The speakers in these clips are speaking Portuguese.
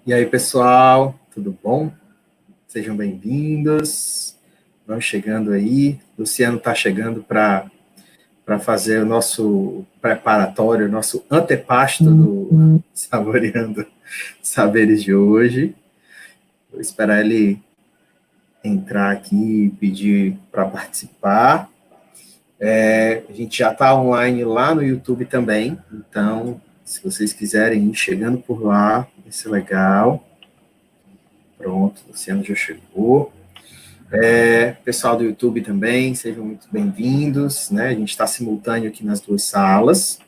E aí, pessoal, tudo bom? Sejam bem-vindos. Vamos chegando aí. Luciano está chegando para fazer o nosso preparatório, o nosso antepasto do Saboreando Saberes de hoje. Vou esperar ele entrar aqui e pedir para participar. A gente já está online lá no YouTube também, então, se vocês quiserem ir chegando por lá, vai ser legal. Pronto, o Luciano já chegou. Pessoal do YouTube também, sejam muito bem-vindos, né? A gente está simultâneo aqui nas duas salas.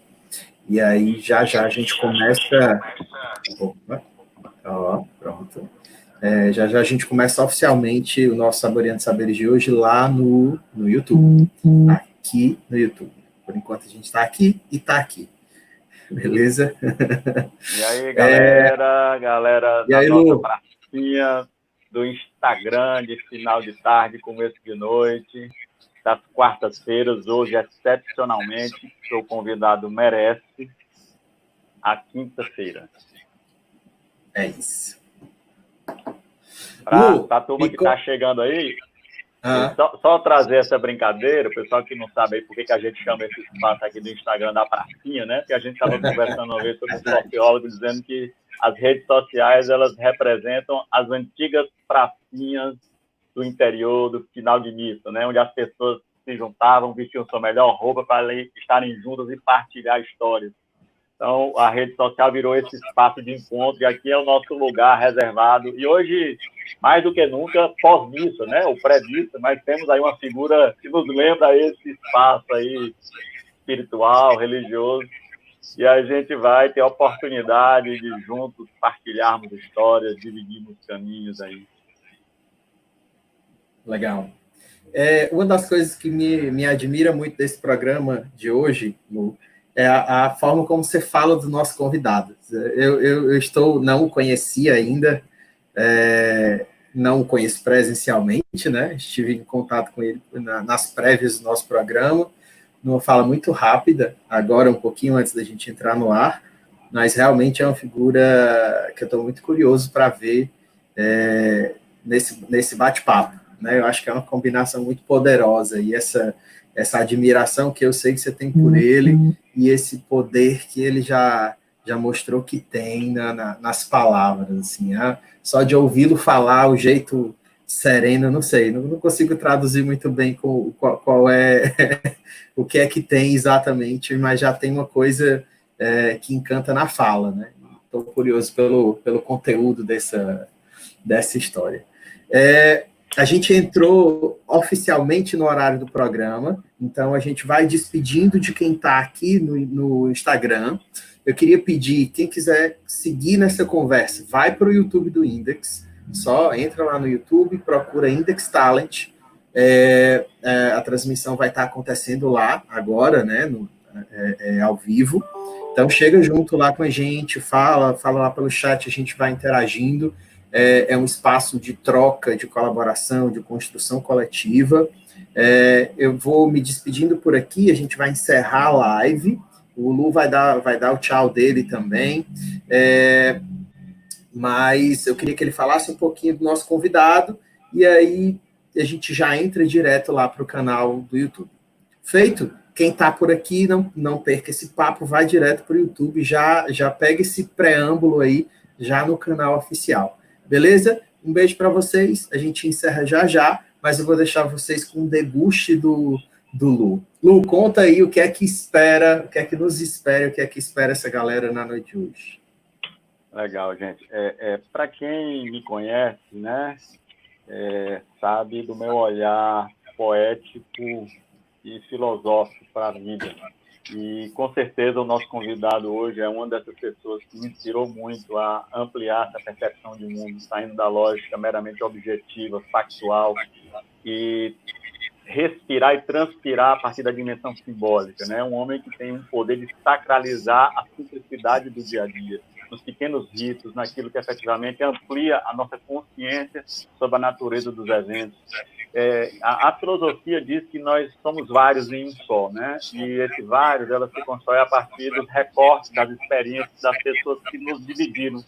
E aí, já a gente começa... Opa, ó, pronto. Já a gente começa oficialmente o nosso Saboreando Saberes de hoje lá no YouTube. Aqui no YouTube. Por enquanto, a gente está aqui e está aqui. Beleza? E aí, galera e aí, da nossa Lu? pracinha, do Instagram, de final de tarde, começo de noite, das quartas-feiras, hoje, excepcionalmente, seu convidado merece a quinta-feira. É isso. Para a turma que está chegando aí, só trazer essa brincadeira, o pessoal que não sabe aí por que a gente chama esse espaço aqui do Instagram da pracinha, né? Porque a gente estava conversando uma vez sobre um sociólogo dizendo que as redes sociais, elas representam as antigas pracinhas do interior, do final de missa, né? Onde as pessoas se juntavam, vestiam sua melhor roupa para estarem juntas e partilhar histórias. Então, a rede social virou esse espaço de encontro, e aqui é o nosso lugar reservado. E hoje, mais do que nunca, pós-missa, né? Ou pré-missa, mas temos aí uma figura que nos lembra esse espaço aí espiritual, religioso, e a gente vai ter a oportunidade de juntos partilharmos histórias, dividirmos caminhos aí. Legal. Uma das coisas que me admira muito desse programa de hoje, Lu, é a forma como você fala dos nossos convidados. Eu não o conheci ainda, não o conheço presencialmente, né? Estive em contato com ele nas prévias do nosso programa, numa fala muito rápida, agora um pouquinho antes da gente entrar no ar, mas realmente é uma figura que eu estou muito curioso para ver nesse bate-papo. Né? Eu acho que é uma combinação muito poderosa, e essa admiração que eu sei que você tem por ele, e esse poder que ele já mostrou que tem nas palavras, assim, só de ouvi-lo falar, o jeito sereno, não sei, não consigo traduzir muito bem qual é, o que é que tem exatamente, mas já tem uma coisa que encanta na fala, né? Estou curioso pelo conteúdo dessa história. A gente entrou oficialmente no horário do programa, então a gente vai despedindo de quem está aqui no Instagram. Eu queria pedir, quem quiser seguir nessa conversa, vai para o YouTube do Index, só entra lá no YouTube, procura Index Talent, a transmissão vai estar acontecendo lá agora, né, ao vivo. Então chega junto lá com a gente, fala lá pelo chat, a gente vai interagindo. É um espaço de troca, de colaboração, de construção coletiva. Eu vou me despedindo por aqui, a gente vai encerrar a live, o Lu vai dar o tchau dele também, mas eu queria que ele falasse um pouquinho do nosso convidado, e aí a gente já entra direto lá para o canal do YouTube. Feito? Quem está por aqui, não perca esse papo, vai direto para o YouTube, já pega esse preâmbulo aí, já no canal oficial. Beleza? Um beijo para vocês. A gente encerra já, mas eu vou deixar vocês com um deguste do Lu. Lu, conta aí o que é que espera, o que é que nos espera, o que é que espera essa galera na noite de hoje. Legal, gente. Para quem me conhece, né, sabe do meu olhar poético e filosófico para a vida. E, com certeza, o nosso convidado hoje é uma dessas pessoas que me inspirou muito a ampliar essa percepção de mundo, saindo da lógica meramente objetiva, factual, e respirar e transpirar a partir da dimensão simbólica, né? Um homem que tem um poder de sacralizar a simplicidade do dia a dia, nos pequenos ritos, naquilo que efetivamente amplia a nossa consciência sobre a natureza dos eventos. A filosofia diz que nós somos vários em um só, né? E esse vários, ela se constrói a partir dos recortes das experiências das pessoas que nos dividiram.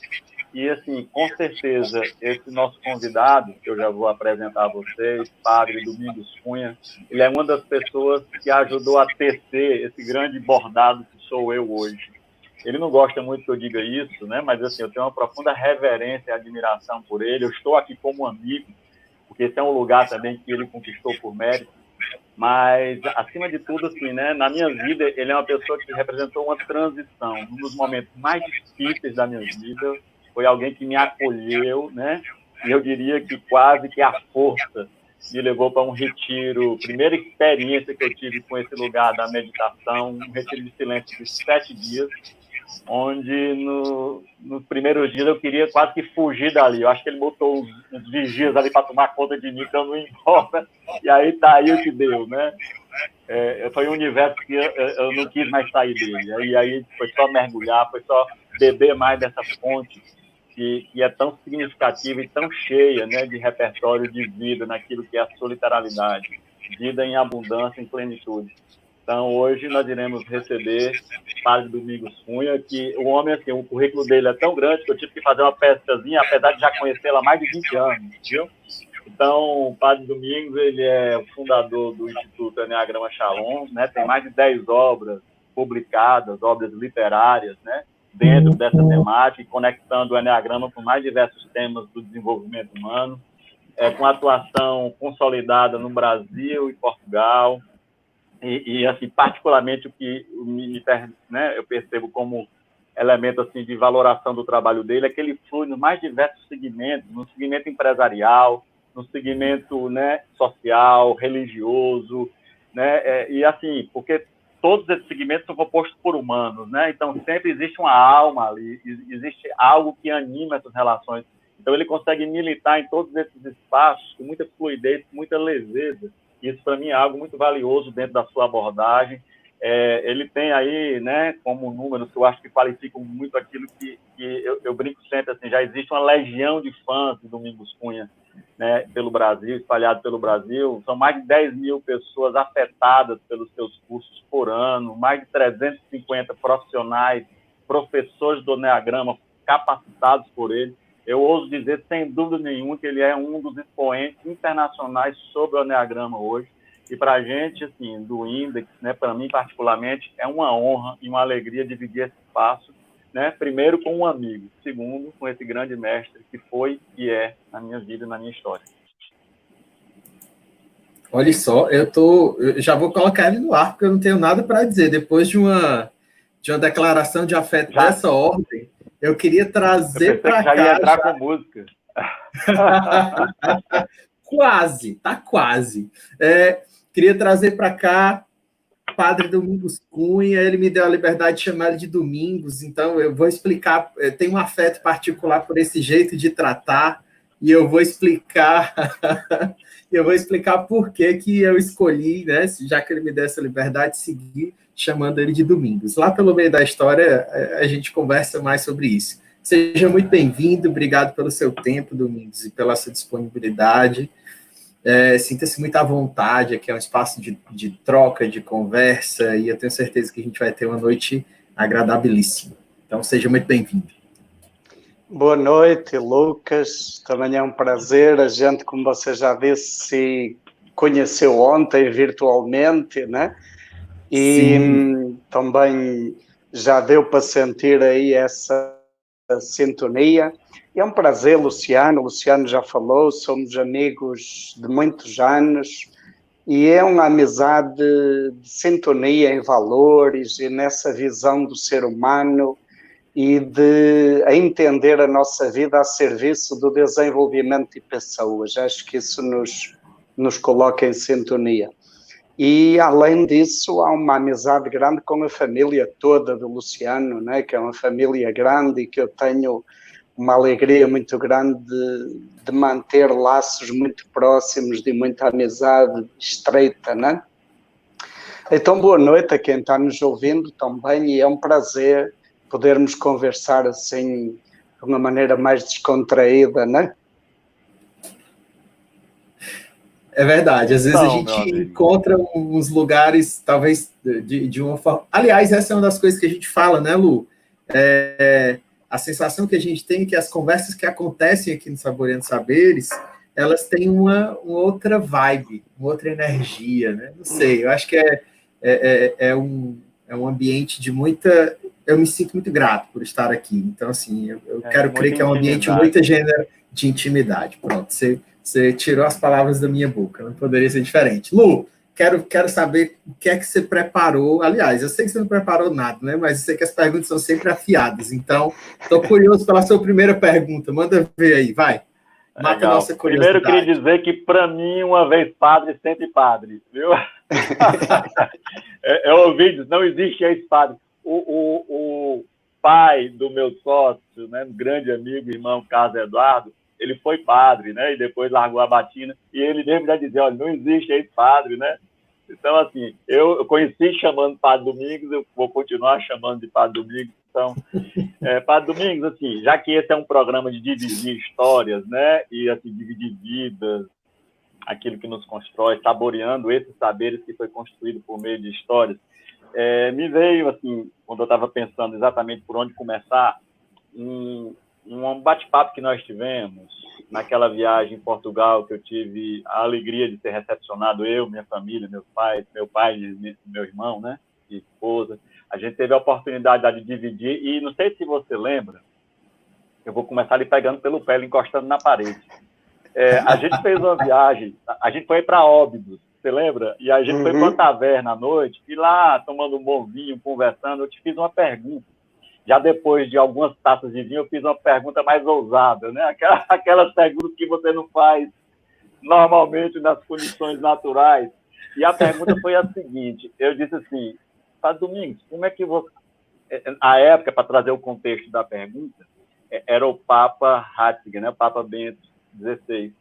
E, assim, com certeza, esse nosso convidado, que eu já vou apresentar a vocês, Padre Domingos Cunha, ele é uma das pessoas que ajudou a tecer esse grande bordado que sou eu hoje. Ele não gosta muito que eu diga isso, né? Mas, assim, eu tenho uma profunda reverência e admiração por ele. Eu estou aqui como amigo, porque esse é um lugar também que ele conquistou por mérito. Mas, acima de tudo, assim, né, na minha vida, ele é uma pessoa que representou uma transição. Um dos momentos mais difíceis da minha vida foi alguém que me acolheu, né? E eu diria que quase que a força me levou para um retiro, primeira experiência que eu tive com esse lugar da meditação, um retiro de silêncio de 7 dias, onde nos primeiros dias eu queria quase que fugir dali. Eu acho que ele botou uns vigias ali para tomar conta de mim, para eu não ir embora, e aí tá aí o que deu, né? Foi um universo que eu não quis mais sair dele. E aí foi só mergulhar, foi só beber mais dessa fonte que é tão significativa e tão cheia, né, de repertório de vida naquilo que é a solitariedade, vida em abundância, em plenitude. Então, hoje nós iremos receber Padre Domingos Cunha, que o homem, assim, o currículo dele é tão grande que eu tive que fazer uma pesquazinha, apesar de já conhecê-la há mais de 20 anos, viu? Então, o Padre Domingos, ele é o fundador do Instituto Enneagrama Shalom, né? Tem mais de 10 obras publicadas, obras literárias, né? Dentro dessa temática e conectando o Enneagrama com mais diversos temas do desenvolvimento humano, com atuação consolidada no Brasil e Portugal. E assim, particularmente o que né, eu percebo como elemento assim, de valoração do trabalho dele é que ele flui nos mais diversos segmentos, no segmento empresarial, no segmento, né, social, religioso, né, e assim, porque todos esses segmentos são compostos por humanos, né, então sempre existe uma alma ali, existe algo que anima essas relações. Então ele consegue militar em todos esses espaços com muita fluidez, com muita leveza. Isso, para mim, é algo muito valioso dentro da sua abordagem. Ele tem aí, né, como números que eu acho que qualificam muito aquilo que eu brinco sempre, assim, já existe uma legião de fãs de Domingos Cunha, né, pelo Brasil, espalhado pelo Brasil. São mais de 10 mil pessoas afetadas pelos seus cursos por ano, mais de 350 profissionais, professores do Enneagrama capacitados por ele. Eu ouso dizer, sem dúvida nenhuma, que ele é um dos expoentes internacionais sobre o Enneagrama hoje. E para a gente, assim, do Index, né, para mim particularmente, é uma honra e uma alegria dividir esse espaço, né, primeiro com um amigo, segundo com esse grande mestre que foi e é na minha vida e na minha história. Olha só, eu já vou colocar ele no ar, porque eu não tenho nada para dizer. Depois de uma declaração de afeto dessa ordem, eu queria trazer para cá... já ia entrar com música. Quase, tá quase. Queria trazer para cá Padre Domingos Cunha. Ele me deu a liberdade de chamar ele de Domingos, então eu vou explicar. Eu tenho um afeto particular por esse jeito de tratar, e eu vou explicar por que eu escolhi, né, já que ele me deu essa liberdade, seguir chamando ele de Domingos. Lá pelo meio da história, a gente conversa mais sobre isso. Seja muito bem-vindo, obrigado pelo seu tempo, Domingos, e pela sua disponibilidade. Sinta-se muito à vontade, aqui é um espaço de troca, de conversa, e eu tenho certeza que a gente vai ter uma noite agradabilíssima. Então, seja muito bem-vindo. Boa noite, Lucas. Também é um prazer. A gente, como você já disse, se conheceu ontem virtualmente, né? E também já deu para sentir aí essa sintonia. É um prazer, Luciano. O Luciano já falou, somos amigos de muitos anos e é uma amizade de sintonia em valores e nessa visão do ser humano e de entender a nossa vida a serviço do desenvolvimento de pessoas. Acho que isso nos coloca em sintonia. E, além disso, há uma amizade grande com a família toda do Luciano, né? Que é uma família grande e que eu tenho uma alegria muito grande de manter laços muito próximos, de muita amizade estreita, né? Então, boa noite a quem está nos ouvindo também, e é um prazer podermos conversar assim, de uma maneira mais descontraída, né? É verdade, às vezes a gente encontra uns lugares, talvez, de uma forma... Aliás, essa é uma das coisas que a gente fala, né, Lu? a sensação que a gente tem é que as conversas que acontecem aqui no Saboreando Saberes, elas têm uma outra vibe, uma outra energia, né? Não sei, eu acho que é um ambiente de muita... Eu me sinto muito grato por estar aqui. Então, assim, eu quero crer que é um ambiente muito de intimidade. Pronto, você tirou as palavras da minha boca, não poderia ser diferente. Lu, quero saber o que é que você preparou. Aliás, eu sei que você não preparou nada, né? Mas eu sei que as perguntas são sempre afiadas. Então, estou curioso pela sua primeira pergunta. Manda ver aí, vai. Mata a nossa curiosidade. Primeiro, queria dizer que, para mim, uma vez padre, sempre padre, viu? Eu ouvi dizer, não existe ex-padre. O pai do meu sócio, né, grande amigo, irmão Carlos Eduardo, ele foi padre, né, e depois largou a batina, e ele mesmo já dizia, olha, não existe ex-padre, né? Então, assim, eu conheci chamando Padre Domingos, eu vou continuar chamando de Padre Domingos. Então, Padre Domingos, assim, já que esse é um programa de dividir histórias, né, e assim, dividir vidas, aquilo que nos constrói, saboreando esses saberes que foi construído por meio de histórias, me veio, assim, quando eu estava pensando exatamente por onde começar, um bate-papo que nós tivemos naquela viagem em Portugal, que eu tive a alegria de ser recepcionado, eu, minha família, meu pai, meu irmão, né, e esposa. A gente teve a oportunidade de dividir, e não sei se você lembra, eu vou começar ali pegando pelo pé, encostando na parede. A gente fez uma viagem, a gente foi para Óbidos, você lembra? E a gente foi para uma taverna à noite, e lá, tomando um bom vinho, conversando, eu te fiz uma pergunta. Já depois de algumas taças de vinho, eu fiz uma pergunta mais ousada, né? Aquelas perguntas que você não faz normalmente nas condições naturais. E a pergunta foi a seguinte, eu disse assim, Padre Domingos, como é que você... A época, para trazer o contexto da pergunta, era o Papa Ratzinger, né? O Papa Bento XVI.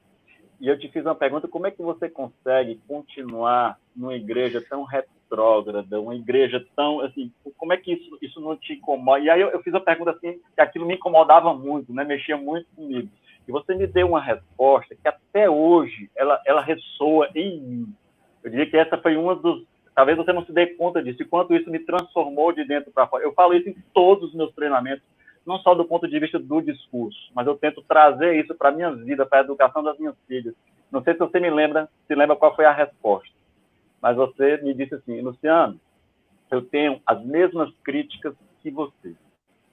E eu te fiz uma pergunta, como é que você consegue continuar numa igreja tão retrógrada, uma igreja tão, assim, como é que isso não te incomoda? E aí eu fiz uma pergunta assim, que aquilo me incomodava muito, né? Mexia muito comigo. E você me deu uma resposta que até hoje ela ressoa em mim. Eu diria que essa foi uma dos... Talvez você não se dê conta disso, e quanto isso me transformou de dentro para fora. Eu falo isso em todos os meus treinamentos, não só do ponto de vista do discurso, mas eu tento trazer isso para a minha vida, para a educação das minhas filhas. Não sei se você se lembra qual foi a resposta, mas você me disse assim, Luciano, eu tenho as mesmas críticas que você,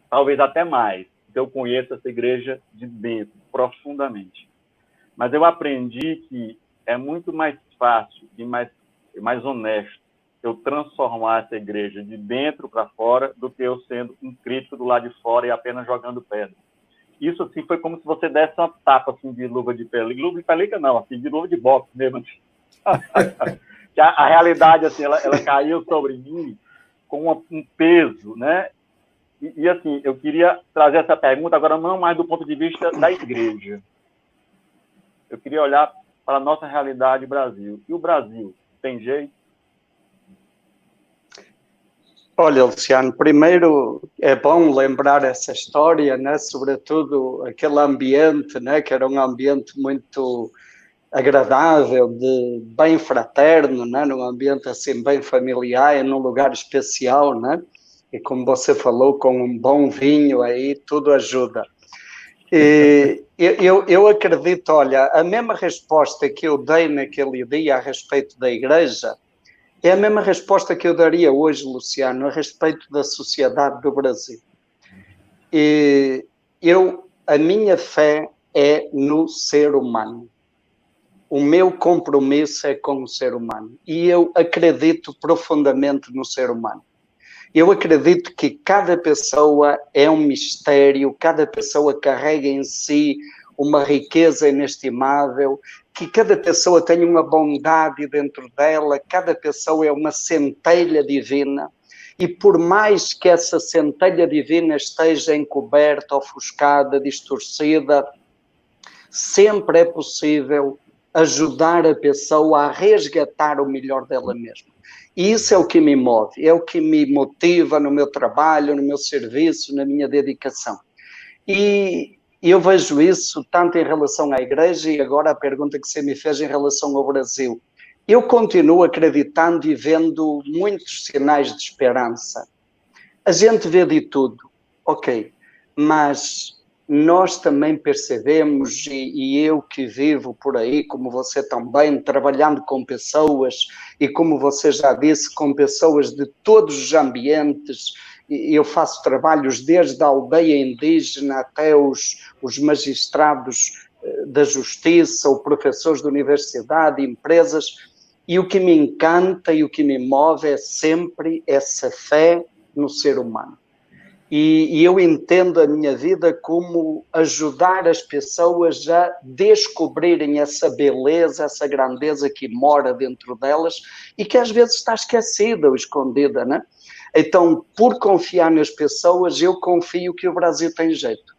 talvez até mais, porque eu conheço essa igreja de dentro, profundamente. Mas eu aprendi que é muito mais fácil e mais honesto eu transformar essa igreja de dentro para fora do que eu sendo um crítico do lado de fora e apenas jogando pedra. Isso, assim, foi como se você desse uma tapa, assim, de luva de pelica. Luva de pelica, não, assim, de luva de boxe mesmo. A realidade, assim, ela caiu sobre mim com um peso, né? E, assim, eu queria trazer essa pergunta agora não mais do ponto de vista da igreja. Eu queria olhar para a nossa realidade Brasil. E o Brasil tem jeito? Olha, Luciano, primeiro é bom lembrar essa história, né? Sobretudo aquele ambiente, né? Que era um ambiente muito agradável, de bem fraterno, né? Num ambiente assim bem familiar, num lugar especial, né? E como você falou, com um bom vinho aí, tudo ajuda. E eu acredito, olha, a mesma resposta que eu dei naquele dia a respeito da igreja, é a mesma resposta que eu daria hoje, Luciano, a respeito da sociedade do Brasil. E a minha fé é no ser humano. O meu compromisso é com o ser humano. E eu acredito profundamente no ser humano. Eu acredito que cada pessoa é um mistério, cada pessoa carrega em si uma riqueza inestimável, que cada pessoa tem uma bondade dentro dela, cada pessoa é uma centelha divina, e por mais que essa centelha divina esteja encoberta, ofuscada, distorcida, sempre é possível ajudar a pessoa a resgatar o melhor dela mesma. E isso é o que me move, é o que me motiva no meu trabalho, no meu serviço, na minha dedicação. E eu vejo isso tanto em relação à igreja e agora a pergunta que você me fez em relação ao Brasil. Eu continuo acreditando e vendo muitos sinais de esperança. A gente vê de tudo, ok, mas nós também percebemos, e eu que vivo por aí, como você também, trabalhando com pessoas, e como você já disse, com pessoas de todos os ambientes. Eu faço trabalhos desde a aldeia indígena até os magistrados da justiça, ou professores de universidade, empresas, e o que me encanta e o que me move é sempre essa fé no ser humano. E eu entendo a minha vida como ajudar as pessoas a descobrirem essa beleza, essa grandeza que mora dentro delas e que às vezes está esquecida ou escondida, né? Então, por confiar nas pessoas, eu confio que o Brasil tem jeito.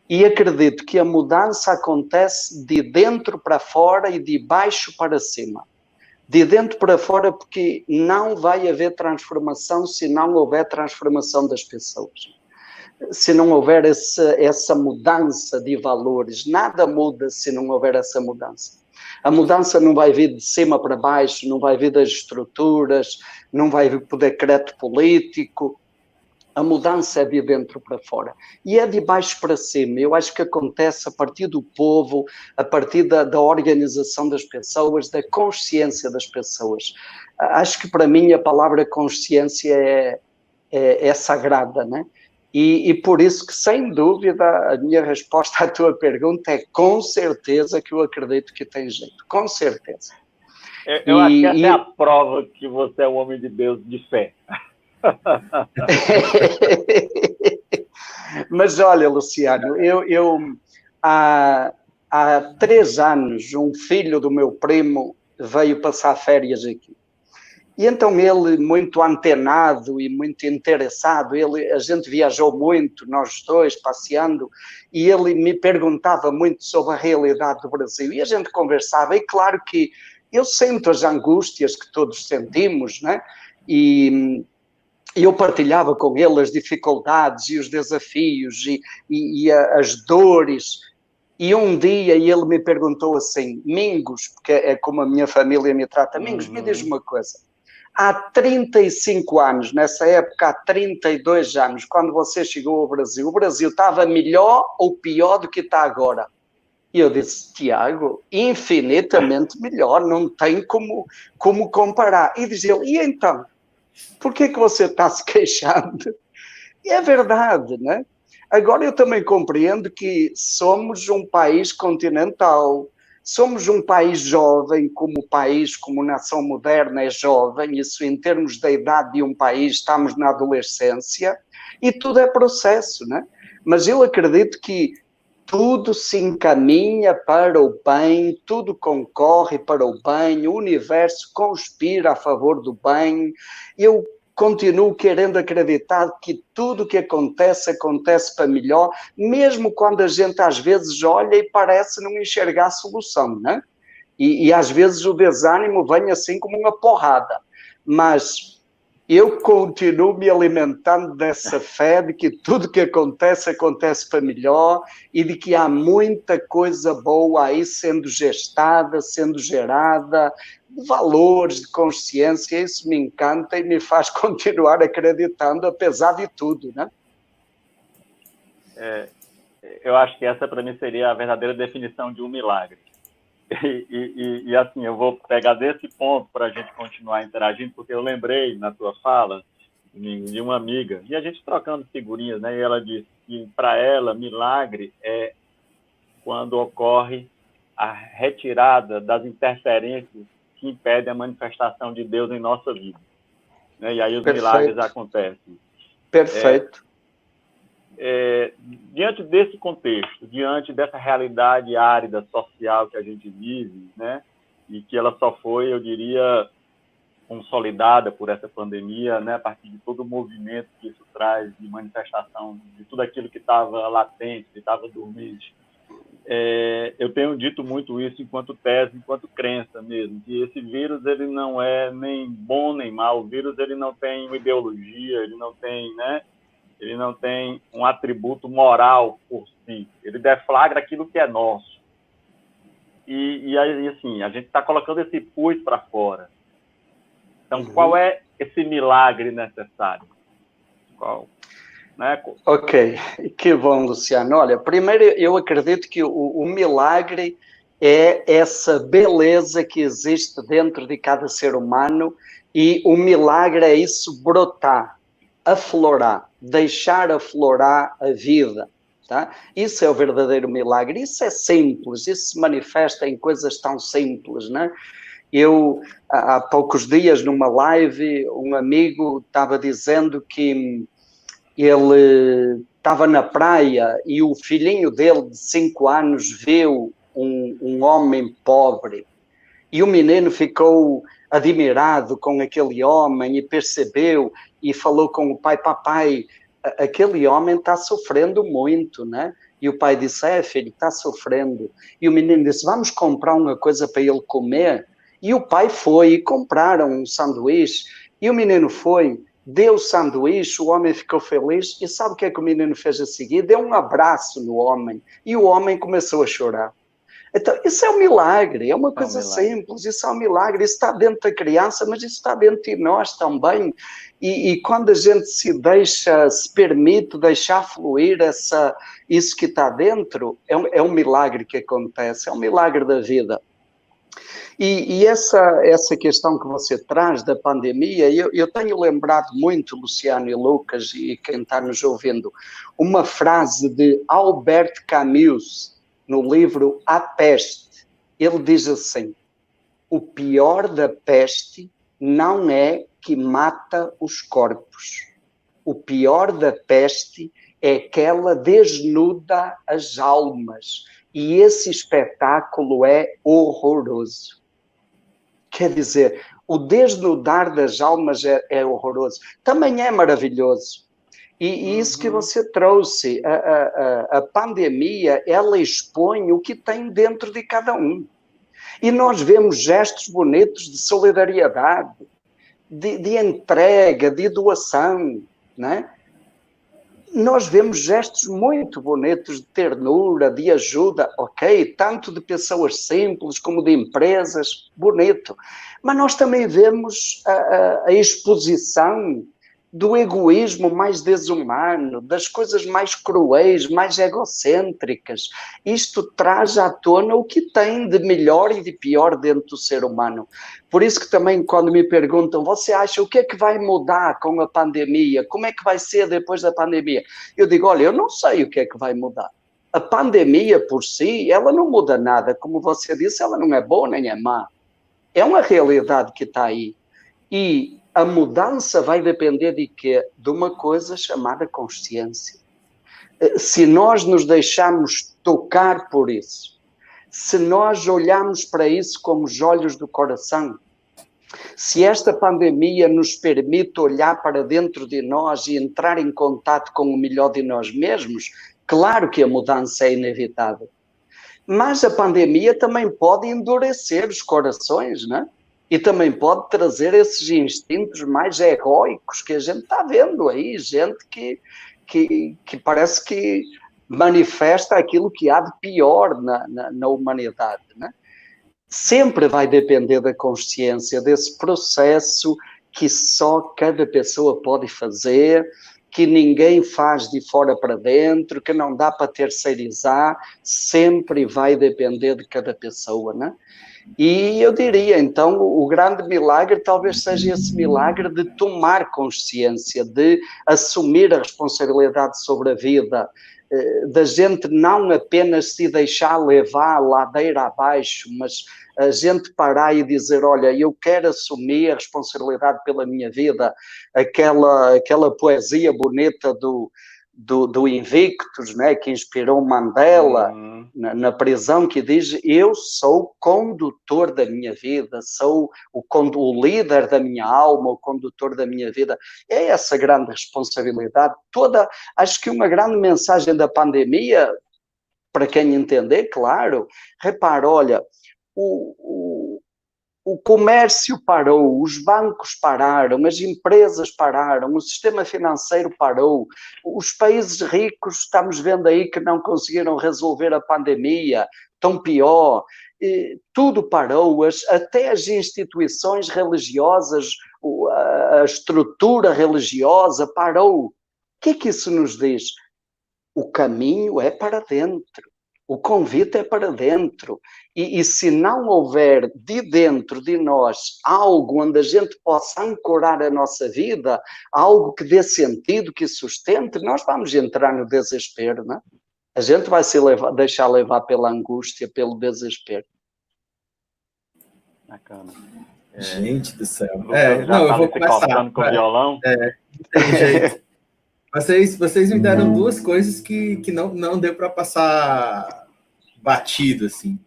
E acredito que a mudança acontece de dentro para fora e de baixo para cima. De dentro para fora, porque não vai haver transformação se não houver transformação das pessoas. Se não houver essa mudança de valores, nada muda se não houver essa mudança. A mudança não vai vir de cima para baixo, não vai vir das estruturas, não vai vir por decreto político. A mudança é de dentro para fora. E é de baixo para cima. Eu acho que acontece a partir do povo, a partir da organização das pessoas, da consciência das pessoas. Acho que para mim a palavra consciência é sagrada, né? E por isso que, sem dúvida, a minha resposta à tua pergunta é com certeza que eu acredito que tem jeito. Com certeza. Eu acho que essa é a prova que você é um homem de Deus de fé. Mas olha, Luciano, eu há 3 anos, um filho do meu primo veio passar férias aqui. E então ele, muito antenado e muito interessado, a gente viajou muito, nós dois, passeando, e ele me perguntava muito sobre a realidade do Brasil. E a gente conversava, e claro que eu sinto as angústias que todos sentimos, né? E eu partilhava com ele as dificuldades e os desafios e as dores. E um dia ele me perguntou assim, Mingos, porque é como a minha família me trata, Mingos, me diz uma coisa. Há 35 anos, nessa época há 32 anos, quando você chegou ao Brasil, o Brasil estava melhor ou pior do que está agora? E eu disse, Tiago, infinitamente melhor, não tem como comparar. E diz ele, e então? Por que você está se queixando? E é verdade, né? Agora eu também compreendo que somos um país continental, somos um país jovem, como nação moderna é jovem, isso em termos da idade de um país, estamos na adolescência, e tudo é processo, né? Mas eu acredito que tudo se encaminha para o bem, tudo concorre para o bem, o universo conspira a favor do bem. Eu continuo querendo acreditar que tudo que acontece para melhor, mesmo quando a gente às vezes olha e parece não enxergar a solução, né? E às vezes o desânimo vem assim como uma porrada. Mas eu continuo me alimentando dessa fé de que tudo que acontece para melhor e de que há muita coisa boa aí sendo gestada, sendo gerada, de valores, de consciência. Isso me encanta e me faz continuar acreditando, apesar de tudo, né? Eu acho que essa, para mim, seria a verdadeira definição de um milagre. E assim, eu vou pegar desse ponto para a gente continuar interagindo, porque eu lembrei na tua fala de uma amiga, e a gente trocando figurinhas, né? E ela disse que para ela, milagre é quando ocorre a retirada das interferências que impedem a manifestação de Deus em nossa vida, né? E aí os milagres acontecem. Perfeito. Diante desse contexto, diante dessa realidade árida social que a gente vive, né, e que ela só foi, eu diria, consolidada por essa pandemia, né, a partir de todo o movimento que isso traz de manifestação de tudo aquilo que estava latente, que estava dormente. Eu tenho dito muito isso enquanto tese, enquanto crença mesmo, que esse vírus ele não é nem bom nem mal, o vírus ele não tem uma ideologia, ele não tem, né, ele não tem um atributo moral por si. Ele deflagra aquilo que é nosso. E aí, assim, a gente está colocando esse pus para fora. Então, qual é esse milagre necessário? Qual? né? Ok, que bom, Luciano. Olha, primeiro eu acredito que o milagre é essa beleza que existe dentro de cada ser humano, e o milagre é isso brotar, aflorar, deixar aflorar a vida. Tá? Isso é o verdadeiro milagre. Isso é simples, isso se manifesta em coisas tão simples, né? Eu, há poucos dias, numa live, um amigo estava dizendo que ele estava na praia e o filhinho dele, de 5 anos, viu um homem pobre. E o menino ficou admirado com aquele homem e percebeu e falou com o pai: papai, aquele homem está sofrendo muito, né? E o pai disse: é, filho, está sofrendo. E o menino disse: vamos comprar uma coisa para ele comer. E o pai foi e compraram um sanduíche. E o menino foi, deu o sanduíche, o homem ficou feliz. E sabe o que é que o menino fez a seguir? Deu um abraço no homem. E o homem começou a chorar. Então, isso é um milagre, é uma coisa simples, isso é um milagre, isso está dentro da criança, mas isso está dentro de nós também. E quando a gente se permite deixar fluir isso que está dentro, é um milagre que acontece, é um milagre da vida. E essa questão que você traz da pandemia, eu tenho lembrado muito, Luciano e Lucas, e quem está nos ouvindo, uma frase de Albert Camus, no livro A Peste. Ele diz assim: o pior da peste não é que mata os corpos. O pior da peste é que ela desnuda as almas. E esse espetáculo é horroroso. Quer dizer, o desnudar das almas é horroroso. Também é maravilhoso. E isso que você trouxe, a pandemia, ela expõe o que tem dentro de cada um. E nós vemos gestos bonitos de solidariedade, de entrega, de doação, né? Nós vemos gestos muito bonitos de ternura, de ajuda, ok? Tanto de pessoas simples como de empresas, bonito. Mas nós também vemos a exposição do egoísmo mais desumano, das coisas mais cruéis, mais egocêntricas. Isto traz à tona o que tem de melhor e de pior dentro do ser humano. Por isso que também, quando me perguntam, você acha o que é que vai mudar com a pandemia? Como é que vai ser depois da pandemia? Eu digo, olha, eu não sei o que é que vai mudar. A pandemia por si, ela não muda nada. Como você disse, ela não é boa nem é má. É uma realidade que está aí. E a mudança vai depender de quê? De uma coisa chamada consciência. Se nós nos deixarmos tocar por isso, se nós olharmos para isso como os olhos do coração, se esta pandemia nos permite olhar para dentro de nós e entrar em contato com o melhor de nós mesmos, claro que a mudança é inevitável. Mas a pandemia também pode endurecer os corações, não é? E também pode trazer esses instintos mais egóicos que a gente está vendo aí, gente que parece que manifesta aquilo que há de pior na humanidade, né? Sempre vai depender da consciência, desse processo que só cada pessoa pode fazer, que ninguém faz de fora para dentro, que não dá para terceirizar, sempre vai depender de cada pessoa, né? E eu diria, então, o grande milagre talvez seja esse milagre de tomar consciência, de assumir a responsabilidade sobre a vida, da gente não apenas se deixar levar ladeira abaixo, mas a gente parar e dizer, olha, eu quero assumir a responsabilidade pela minha vida, aquela poesia bonita do Invictus, né, que inspirou Mandela na prisão, que diz, eu sou condutor da minha vida, sou o líder da minha alma, o condutor da minha vida. É essa grande responsabilidade. Acho que uma grande mensagem da pandemia, para quem entender, claro, repara, olha, o comércio parou, os bancos pararam, as empresas pararam, o sistema financeiro parou, os países ricos, estamos vendo aí que não conseguiram resolver a pandemia, tão pior, tudo parou, até as instituições religiosas, a estrutura religiosa parou. que é que isso nos diz? O caminho é para dentro. O convite é para dentro. E se não houver de dentro de nós algo onde a gente possa ancorar a nossa vida, algo que dê sentido, que sustente, nós vamos entrar no desespero, não é? A gente vai se deixar levar pela angústia, pelo desespero. Bacana. Gente do céu. Já eu vou se coçando com o violão. Tem jeito. Vocês me deram duas coisas que não deu para passar batido, assim.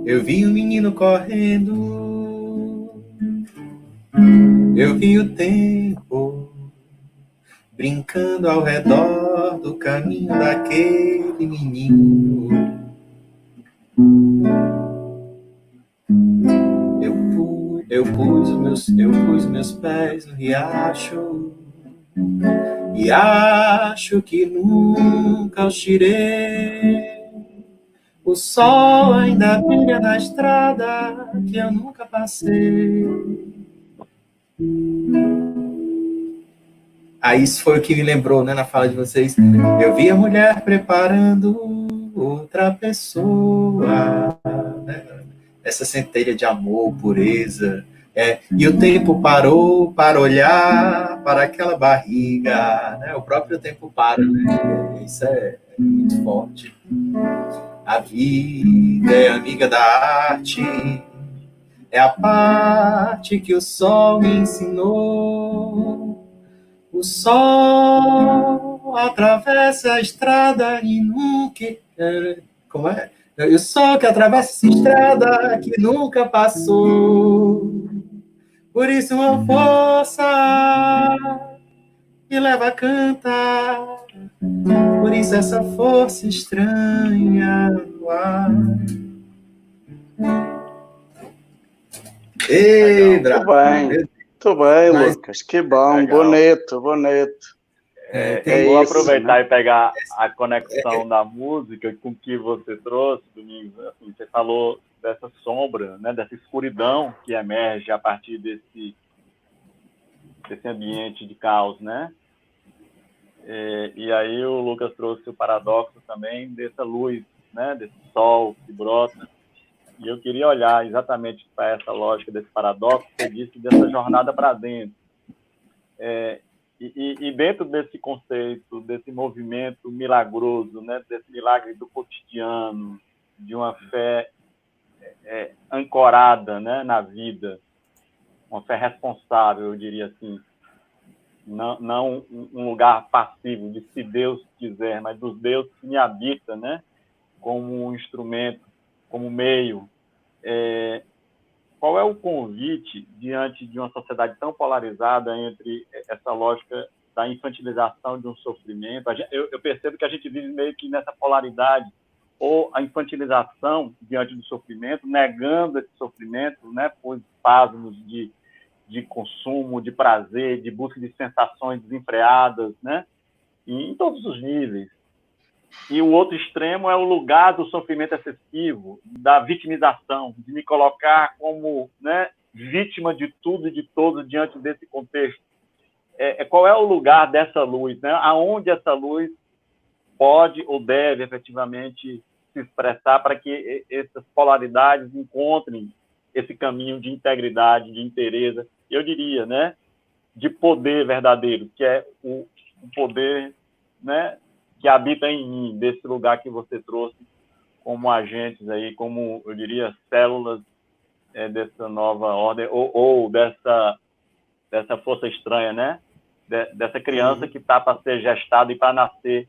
Eu vi um menino correndo, eu vi o tempo brincando ao redor do caminho daquele menino. Eu pus meus pés no riacho e acho que nunca os tirei. O sol ainda brilha na estrada que eu nunca passei. Aí isso foi o que me lembrou, né, na fala de vocês. Eu vi a mulher preparando outra pessoa, né? Essa centelha de amor, pureza. E o tempo parou para olhar para aquela barriga, né? O próprio tempo para, né? Isso é muito forte. A vida é amiga da arte, é a parte que o sol me ensinou. O sol atravessa a estrada e nunca... Como é? E o sol que atravessa essa estrada que nunca passou. Por isso uma força me leva a cantar. Por isso essa força estranha no ar. Ei, Muito bem, Lucas. Que bom, legal. Bonito. Vou aproveitar, né? E pegar a conexão da música com que você trouxe, Domingos. Assim, você falou dessa sombra, né, dessa escuridão que emerge a partir desse ambiente de caos, né? E aí o Lucas trouxe o paradoxo também dessa luz, né, desse sol que brota. E eu queria olhar exatamente para essa lógica desse paradoxo, que você disse, dessa jornada para dentro. E dentro desse conceito, desse movimento milagroso, né, desse milagre do cotidiano, de uma fé ancorada, né, na vida, uma fé responsável, eu diria assim, não um lugar passivo de se Deus quiser, mas dos Deus que me habita, né, como um instrumento, como meio. Qual é o convite diante de uma sociedade tão polarizada entre essa lógica da infantilização de um sofrimento? Eu percebo que a gente vive meio que nessa polaridade, ou a infantilização diante do sofrimento, negando esse sofrimento, né, por espasmos de consumo, de prazer, de busca de sensações desenfreadas, né, em todos os níveis. E o outro extremo é o lugar do sofrimento excessivo, da vitimização, de me colocar como, né, vítima de tudo e de todos diante desse contexto. Qual é o lugar dessa luz, né? Aonde essa luz pode ou deve efetivamente se expressar para que essas polaridades encontrem esse caminho de integridade, de inteireza, eu diria, né, de poder verdadeiro, que é o poder, né, que habita em mim, desse lugar que você trouxe como agentes aí, como, eu diria, células dessa nova ordem, ou dessa força estranha, né? Dessa criança que está para ser gestada e para nascer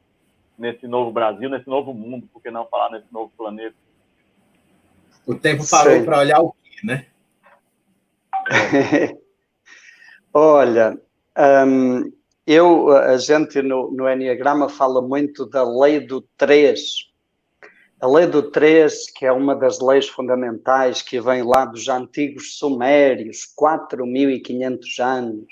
nesse novo Brasil, nesse novo mundo, por que não falar nesse novo planeta? O tempo parou para olhar o quê, né? Olha, a gente no Enneagrama fala muito da lei do 3. A lei do 3, que é uma das leis fundamentais que vem lá dos antigos sumérios, 4.500 anos.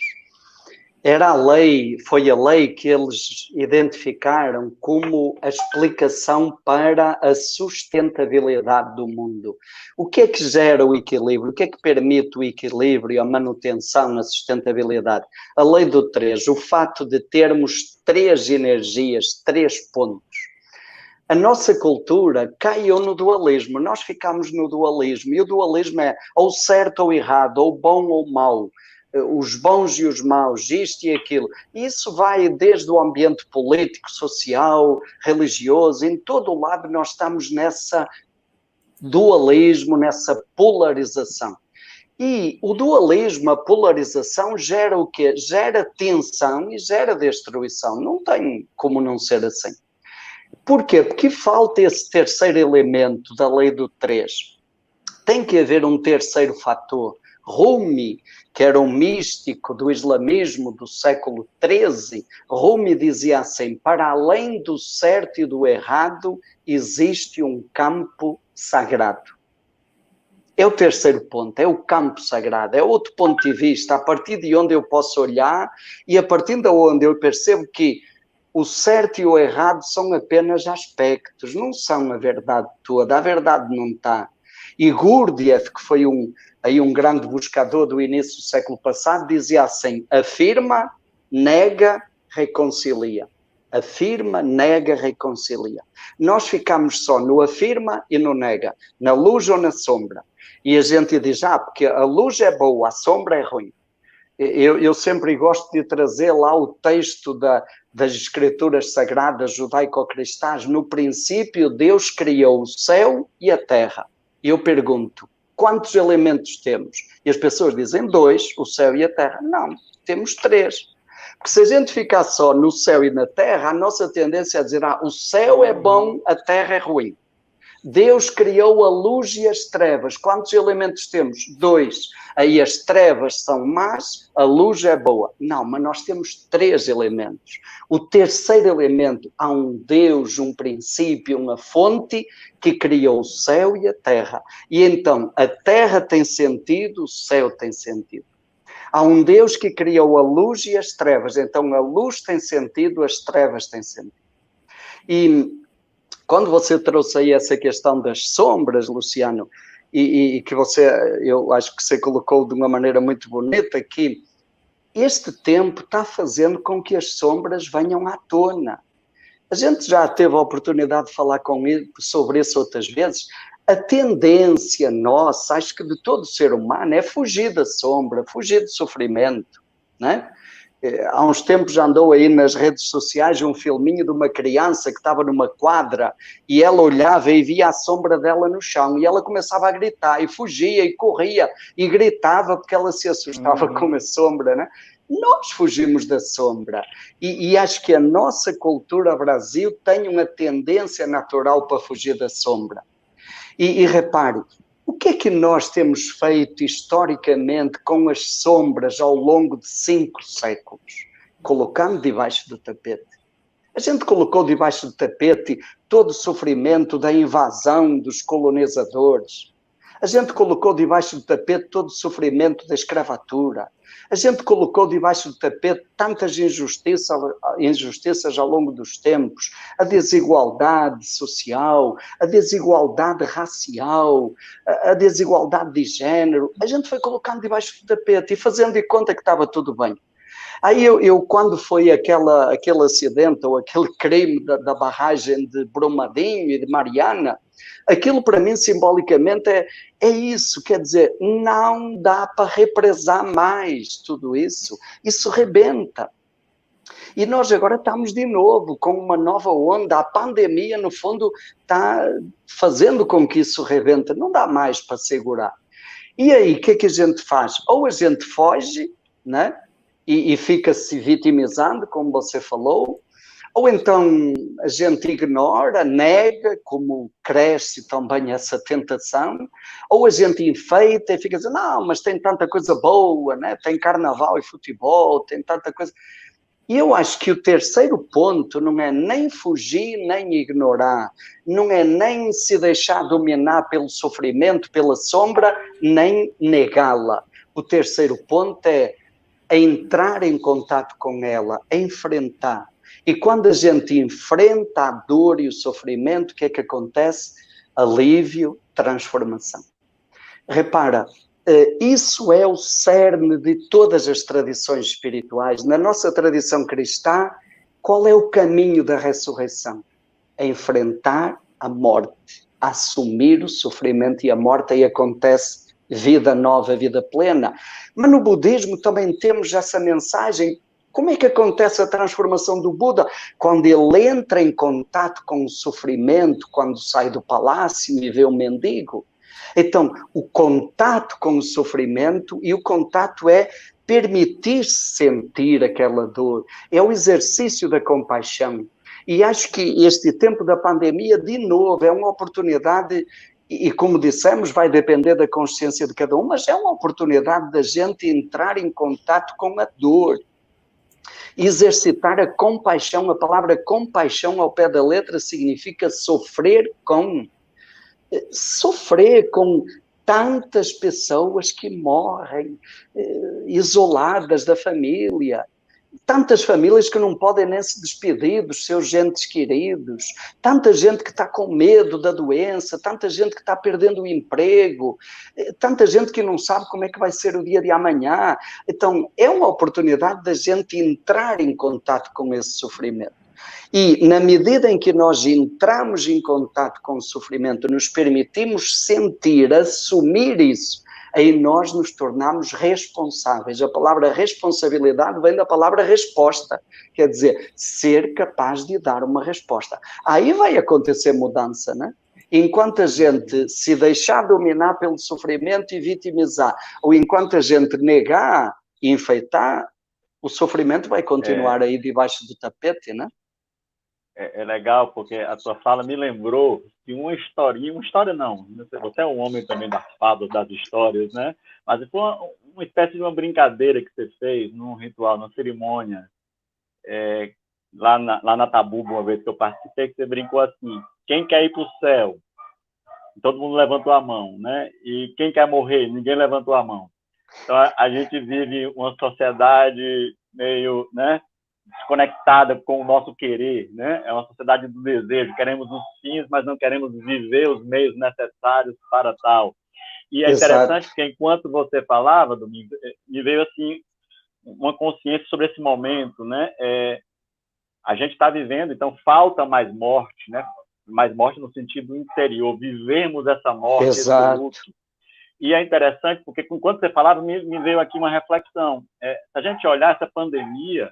Era a lei, foi a lei que eles identificaram como a explicação para a sustentabilidade do mundo. O que é que gera o equilíbrio? O que é que permite o equilíbrio, a manutenção, a sustentabilidade? A lei do 3, o fato de termos 3 energias, 3 pontos. A nossa cultura caiu no dualismo, nós ficamos no dualismo, e o dualismo é ou certo ou errado, ou bom ou mau, os bons e os maus, isto e aquilo. E isso vai desde o ambiente político, social, religioso, em todo o lado nós estamos nessa dualismo, nessa polarização. E o dualismo, a polarização, gera o quê? Gera tensão e gera destruição. Não tem como não ser assim. Porquê? Porque falta esse terceiro elemento da lei do 3. Tem que haver um terceiro fator. Rumi, que era um místico do islamismo do século XIII, Rumi dizia assim: para além do certo e do errado, existe um campo sagrado. É o terceiro ponto, é o campo sagrado, é outro ponto de vista, a partir de onde eu posso olhar e a partir de onde eu percebo que o certo e o errado são apenas aspectos, não são a verdade toda, a verdade não está. E Gurdjieff, que foi um grande buscador do início do século passado, dizia assim: afirma, nega, reconcilia. Afirma, nega, reconcilia. Nós ficamos só no afirma e no nega, na luz ou na sombra. E a gente diz, porque a luz é boa, a sombra é ruim. Eu sempre gosto de trazer lá o texto das escrituras sagradas judaico-cristãs. No princípio, Deus criou o céu e a terra. E eu pergunto, quantos elementos temos? E as pessoas dizem 2, o céu e a terra. Não, temos 3. Porque se a gente ficar só no céu e na terra, a nossa tendência é dizer, o céu é bom, a terra é ruim. Deus criou a luz e as trevas. Quantos elementos temos? 2. Aí as trevas são más, a luz é boa. Não, mas nós temos 3 elementos. O terceiro elemento, há um Deus, um princípio, uma fonte que criou o céu e a terra. E então a terra tem sentido, o céu tem sentido. Há um Deus que criou a luz e as trevas. Então a luz tem sentido, as trevas têm sentido. E quando você trouxe aí essa questão das sombras, Luciano, e que eu acho que você colocou de uma maneira muito bonita, que este tempo está fazendo com que as sombras venham à tona. A gente já teve a oportunidade de falar sobre isso outras vezes. A tendência nossa, acho que de todo ser humano, é fugir da sombra, fugir do sofrimento, né? Há uns tempos já andou aí nas redes sociais um filminho de uma criança que estava numa quadra e ela olhava e via a sombra dela no chão e ela começava a gritar e fugia e corria e gritava porque ela se assustava com a sombra, né? Nós fugimos da sombra e acho que a nossa cultura Brasil tem uma tendência natural para fugir da sombra. E repare, o que é que nós temos feito historicamente com as sombras ao longo de 5 séculos? Colocando debaixo do tapete. A gente colocou debaixo do tapete todo o sofrimento da invasão dos colonizadores. A gente colocou debaixo do tapete todo o sofrimento da escravatura. A gente colocou debaixo do tapete tantas injustiças ao longo dos tempos, a desigualdade social, a desigualdade racial, a desigualdade de género. A gente foi colocando debaixo do tapete e fazendo de conta que estava tudo bem. Aí eu quando foi aquele acidente ou aquele crime da barragem de Brumadinho e de Mariana, aquilo para mim simbolicamente é isso, quer dizer, não dá para represar mais tudo isso, isso rebenta. E nós agora estamos de novo com uma nova onda, a pandemia no fundo está fazendo com que isso rebenta, não dá mais para segurar. E aí o que é que a gente faz? Ou a gente foge, né? E fica-se vitimizando, como você falou, ou então a gente ignora, nega, como cresce também essa tentação, ou a gente enfeita e fica dizendo, não, mas tem tanta coisa boa, né? Tem carnaval e futebol, tem tanta coisa. E eu acho que o terceiro ponto não é nem fugir, nem ignorar, não é nem se deixar dominar pelo sofrimento, pela sombra, nem negá-la. O terceiro ponto é a entrar em contato com ela, a enfrentar. E quando a gente enfrenta a dor e o sofrimento, o que é que acontece? Alívio, transformação. Repara, isso é o cerne de todas as tradições espirituais. Na nossa tradição cristã, qual é o caminho da ressurreição? É enfrentar a morte, assumir o sofrimento e a morte, aí acontece vida nova, vida plena. Mas no budismo também temos essa mensagem. Como é que acontece a transformação do Buda? Quando ele entra em contato com o sofrimento, quando sai do palácio e vê o mendigo. Então, o contato com o sofrimento, e o contato é permitir-se sentir aquela dor, é o exercício da compaixão. E acho que este tempo da pandemia, de novo, é uma oportunidade, e como dissemos, vai depender da consciência de cada um, mas é uma oportunidade da gente entrar em contato com a dor, exercitar a compaixão. A palavra compaixão ao pé da letra significa sofrer com tantas pessoas que morrem isoladas da família, tantas famílias que não podem nem se despedir dos seus entes queridos, tanta gente que está com medo da doença, tanta gente que está perdendo o emprego, tanta gente que não sabe como é que vai ser o dia de amanhã. Então, é uma oportunidade da gente entrar em contato com esse sofrimento. E, na medida em que nós entramos em contato com o sofrimento, nos permitimos sentir, assumir isso, aí nós nos tornamos responsáveis. A palavra responsabilidade vem da palavra resposta, quer dizer, ser capaz de dar uma resposta. Aí vai acontecer mudança, né? Enquanto a gente se deixar dominar pelo sofrimento e vitimizar, ou enquanto a gente negar e enfeitar, o sofrimento vai continuar aí debaixo do tapete, né? É legal, porque a tua fala me lembrou de uma história não, você é um homem também das fadas, das histórias, né? Mas foi uma espécie de uma brincadeira que você fez num ritual, numa cerimônia, lá na Tabuba, uma vez que eu participei, que você brincou assim: quem quer ir para o céu? Todo mundo levantou a mão, né? E quem quer morrer? Ninguém levantou a mão. Então a gente vive uma sociedade meio, né, desconectada com o nosso querer, né? É uma sociedade do desejo. Queremos os fins, mas não queremos viver os meios necessários para tal. E é interessante porque enquanto você falava, Domingos, me veio assim uma consciência sobre esse momento, né? A gente está vivendo, então falta mais morte, né? Mais morte no sentido interior, vivemos essa morte, esse luto. E é interessante porque enquanto você falava, me veio aqui uma reflexão. Se a gente olhar essa pandemia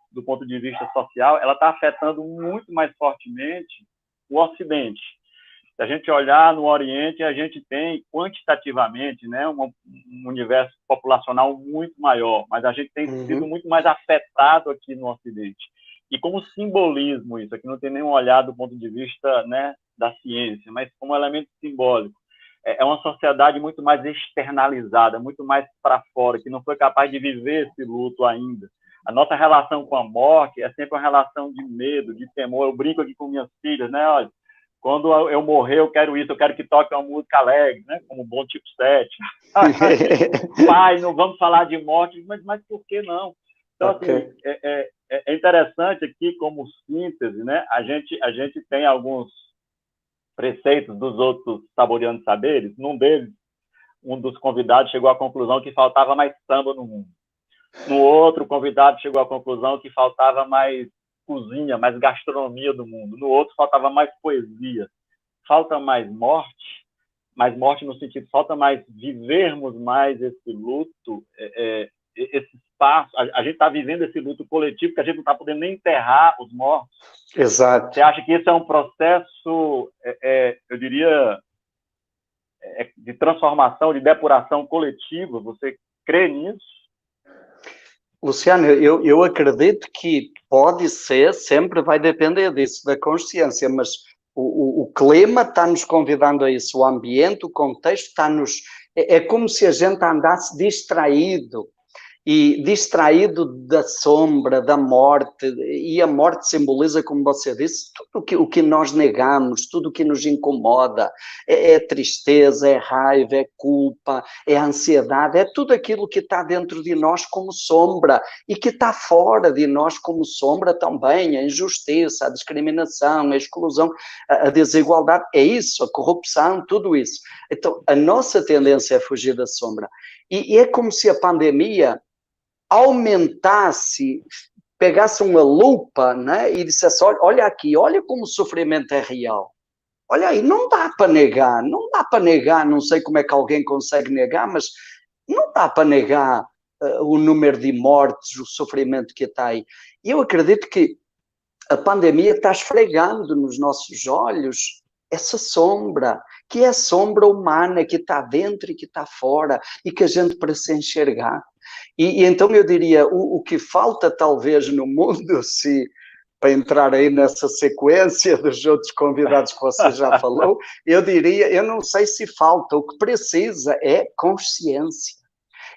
do ponto de vista social, ela está afetando muito mais fortemente o Ocidente. Se a gente olhar no Oriente, a gente tem quantitativamente, né, um universo populacional muito maior, mas a gente tem sido muito mais afetado aqui no Ocidente. E como simbolismo isso, aqui não tem nenhum olhar do ponto de vista, né, da ciência, mas como elemento simbólico. É uma sociedade muito mais externalizada, muito mais para fora, que não foi capaz de viver esse luto ainda. A nossa relação com a morte é sempre uma relação de medo, de temor. Eu brinco aqui com minhas filhas, né? Olha, quando eu morrer, eu quero isso, eu quero que toque uma música alegre, né? Como um bom tipo 7. Pai, não vamos falar de morte, mas por que não? Então, assim, é interessante aqui, como síntese, né? A gente tem alguns preceitos dos outros Saboreando Saberes. Num deles, um dos convidados chegou à conclusão que faltava mais samba no mundo. No outro, o convidado chegou à conclusão que faltava mais cozinha, mais gastronomia do mundo. No outro, faltava mais poesia. Falta mais morte no sentido, falta mais vivermos mais esse luto, esse espaço. A gente está vivendo esse luto coletivo, que a gente não está podendo nem enterrar os mortos. Exato. Você acha que isso é um processo, eu diria, de transformação, de depuração coletiva? Você crê nisso? Luciano, eu acredito que pode ser, sempre vai depender disso, da consciência, mas o clima está nos convidando a isso, o ambiente, o contexto está-nos... É como se a gente andasse distraído. e distraído da sombra, da morte, e a morte simboliza, como você disse, tudo o que nós negamos, tudo o que nos incomoda, é tristeza, é raiva, é culpa, é ansiedade, é tudo aquilo que está dentro de nós como sombra, e que está fora de nós como sombra também, a injustiça, a discriminação, a exclusão, a desigualdade, é isso, a corrupção, tudo isso. Então, a nossa tendência é fugir da sombra, e é como se a pandemia aumentasse, pegasse uma lupa, né, e dissesse, olha aqui, olha como o sofrimento é real. Olha aí, não dá para negar, não sei como é que alguém consegue negar, mas não dá para negar o número de mortes, o sofrimento que está aí. E eu acredito que a pandemia está esfregando nos nossos olhos essa sombra, que é a sombra humana, que está dentro e que está fora, e que a gente precisa enxergar. E então eu diria, o que falta talvez no mundo, para entrar aí nessa sequência dos outros convidados que você já falou, eu diria, eu não sei se falta, o que precisa é consciência.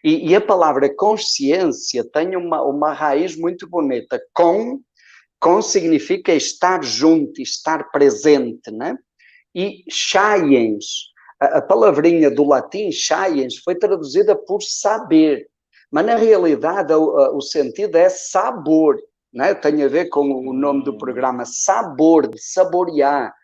E a palavra consciência tem uma raiz muito bonita. Com significa estar junto, estar presente, né? E sciens, a palavrinha do latim sciens foi traduzida por saber, mas na realidade o sentido é sabor, né? Tem a ver com o nome do programa, sabor, de saborear.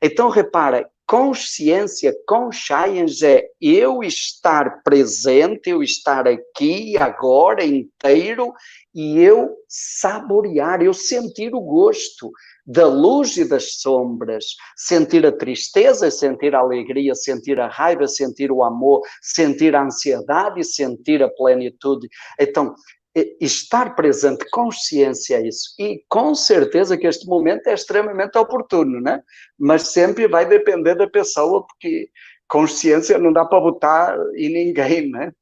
Então repara, consciência, conscience é eu estar presente, eu estar aqui, agora, inteiro, e eu saborear, eu sentir o gosto da luz e das sombras, sentir a tristeza, sentir a alegria, sentir a raiva, sentir o amor, sentir a ansiedade e sentir a plenitude. Então, estar presente, consciência é isso. E com certeza que este momento é extremamente oportuno, né? Mas sempre vai depender da pessoa, porque consciência não dá para botar em ninguém, né?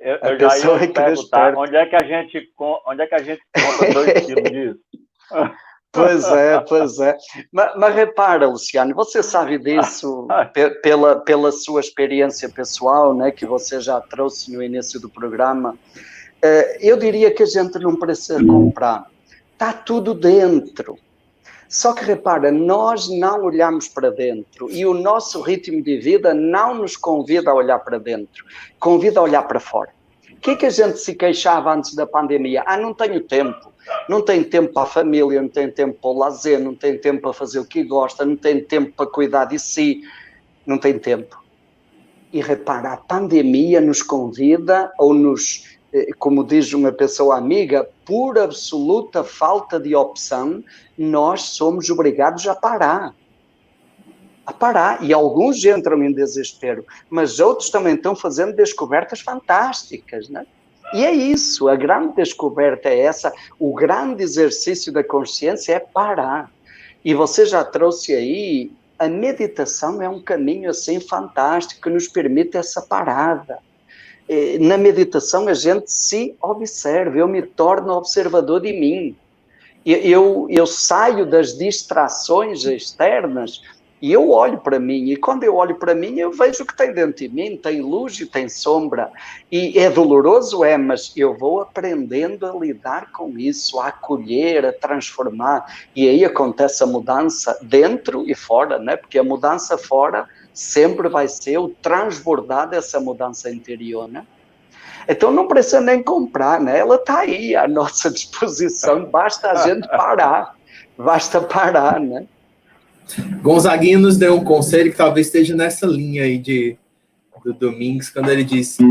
Eu já ia perguntar, onde é que a gente compra 2 quilos disso? Pois é. Mas repara, Luciano, você sabe disso pela sua experiência pessoal, né, que você já trouxe no início do programa. Eu diria que a gente não precisa comprar. Está tudo dentro. Só que repara, nós não olhamos para dentro e o nosso ritmo de vida não nos convida a olhar para dentro, convida a olhar para fora. O que é que a gente se queixava antes da pandemia? Não tenho tempo. Não tem tempo para a família, não tem tempo para o lazer, não tem tempo para fazer o que gosta, não tem tempo para cuidar de si, não tem tempo. E repara, a pandemia nos convida, ou nos, como diz uma pessoa amiga, por absoluta falta de opção, nós somos obrigados a parar. E alguns entram em desespero, mas outros também estão fazendo descobertas fantásticas, né? E é isso, a grande descoberta é essa, o grande exercício da consciência é parar. E você já trouxe aí, a meditação é um caminho assim fantástico que nos permite essa parada. Na meditação a gente se observa, eu me torno observador de mim. Eu saio das distrações externas e eu olho para mim, e quando eu olho para mim, eu vejo o que tem dentro de mim, tem luz e tem sombra, e é doloroso, mas eu vou aprendendo a lidar com isso, a acolher, a transformar, e aí acontece a mudança dentro e fora, né? Porque a mudança fora sempre vai ser o transbordar dessa mudança interior, né? Então não precisa nem comprar, né? Ela está aí à nossa disposição, basta a gente parar, né? Gonzaguinho nos deu um conselho que talvez esteja nessa linha aí do Domingos, quando ele disse: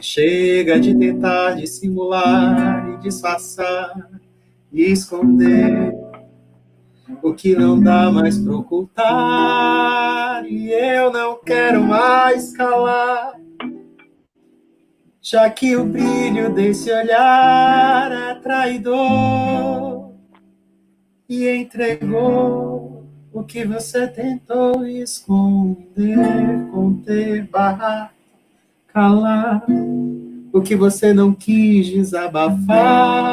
chega de tentar dissimular e disfarçar e esconder o que não dá mais para ocultar, e eu não quero mais calar, já que o brilho desse olhar é traidor e entregou o que você tentou esconder, conter, barrar, calar, o que você não quis desabafar.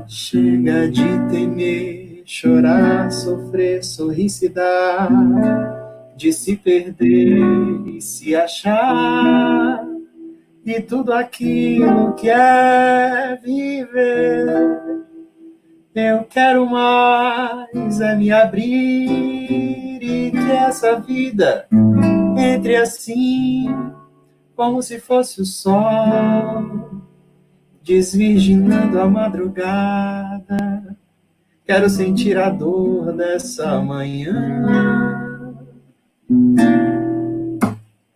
Chega de temer, chorar, sofrer, sorrir, se dar, de se perder e se achar, e tudo aquilo que é viver. Eu quero mais é me abrir e que essa vida entre assim, como se fosse o sol, desvirginando a madrugada. Quero sentir a dor dessa manhã.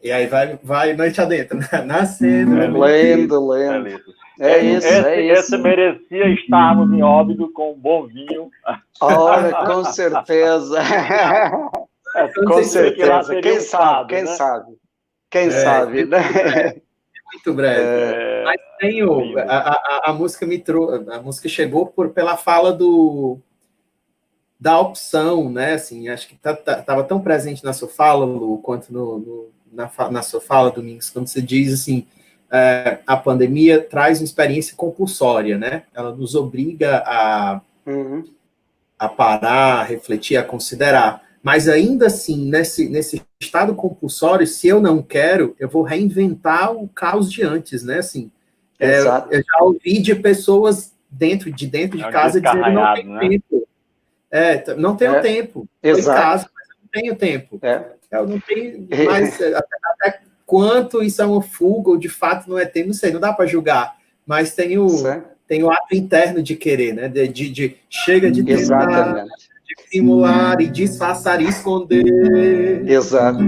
E aí vai noite adentro, nascendo. Lendo. É isso. Esse merecia estarmos em Óbidos com um bom vinho. Ora, com certeza. Com certeza. Quem sabe, né? Muito breve. Mas tenho a música a música chegou pela fala da opção, né? Assim, acho que estava tão presente na sua fala, Lu, quanto na sua fala, Domingos, quando você diz assim, a pandemia traz uma experiência compulsória, né? Ela nos obriga a parar, a refletir, a considerar. Mas ainda assim, nesse estado compulsório, se eu não quero, eu vou reinventar o caos de antes, né? Assim, eu já ouvi de pessoas dentro de casa dizendo não tenho tempo. Não tenho tempo. Estou em casa, mas eu não tenho tempo. Eu não tenho mais até quanto isso é uma fuga ou de fato não é tempo, não sei, não dá para julgar. Mas tem o ato interno de querer, né? De chega de tentar, de simular e disfarçar e esconder. Exato.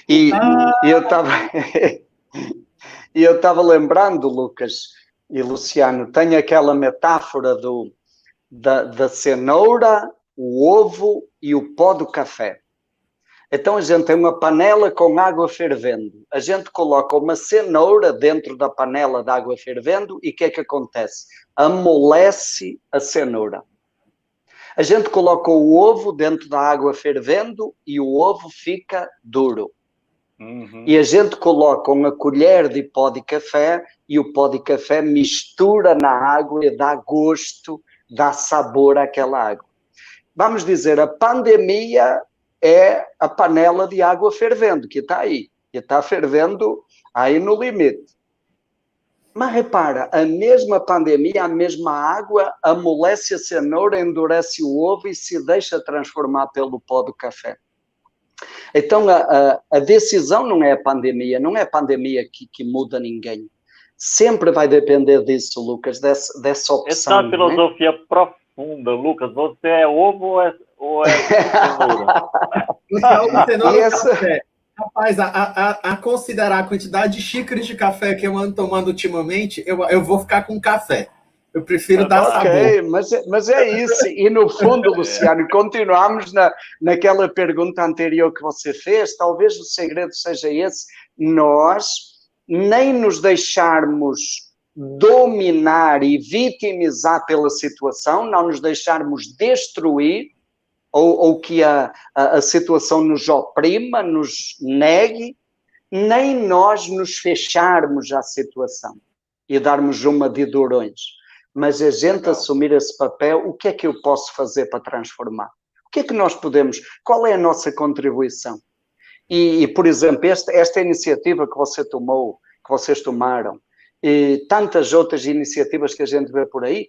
E eu estava lembrando, Lucas e Luciano, tem aquela metáfora da cenoura, o ovo e o pó do café. Então a gente tem uma panela com água fervendo. A gente coloca uma cenoura dentro da panela de água fervendo e o que é que acontece? Amolece a cenoura. A gente coloca o ovo dentro da água fervendo e o ovo fica duro. E a gente coloca uma colher de pó de café e o pó de café mistura na água e dá gosto, dá sabor àquela água. Vamos dizer, a pandemia é a panela de água fervendo, que está aí. Que está fervendo aí no limite. Mas repara, a mesma pandemia, a mesma água, amolece a cenoura, endurece o ovo e se deixa transformar pelo pó do café. Então, a decisão não é a pandemia, não é a pandemia que muda ninguém. Sempre vai depender disso, Lucas, dessa opção. Essa é uma filosofia profunda, Lucas. Você é ovo ou é cenoura? Café. Rapaz, a considerar a quantidade de xícaras de café que eu ando tomando ultimamente, eu vou ficar com café. Eu prefiro dar sabor. Mas é isso. E no fundo, Luciano, continuamos naquela pergunta anterior que você fez. Talvez o segredo seja esse. Nós nem nos deixarmos dominar e vitimizar pela situação, não nos deixarmos destruir, ou que a situação nos oprima, nos negue, nem nós nos fecharmos à situação e darmos uma de durões. Mas a gente assumir esse papel, o que é que eu posso fazer para transformar? O que é que nós podemos? Qual é a nossa contribuição? E por exemplo, esta iniciativa que você tomou, que vocês tomaram, e tantas outras iniciativas que a gente vê por aí,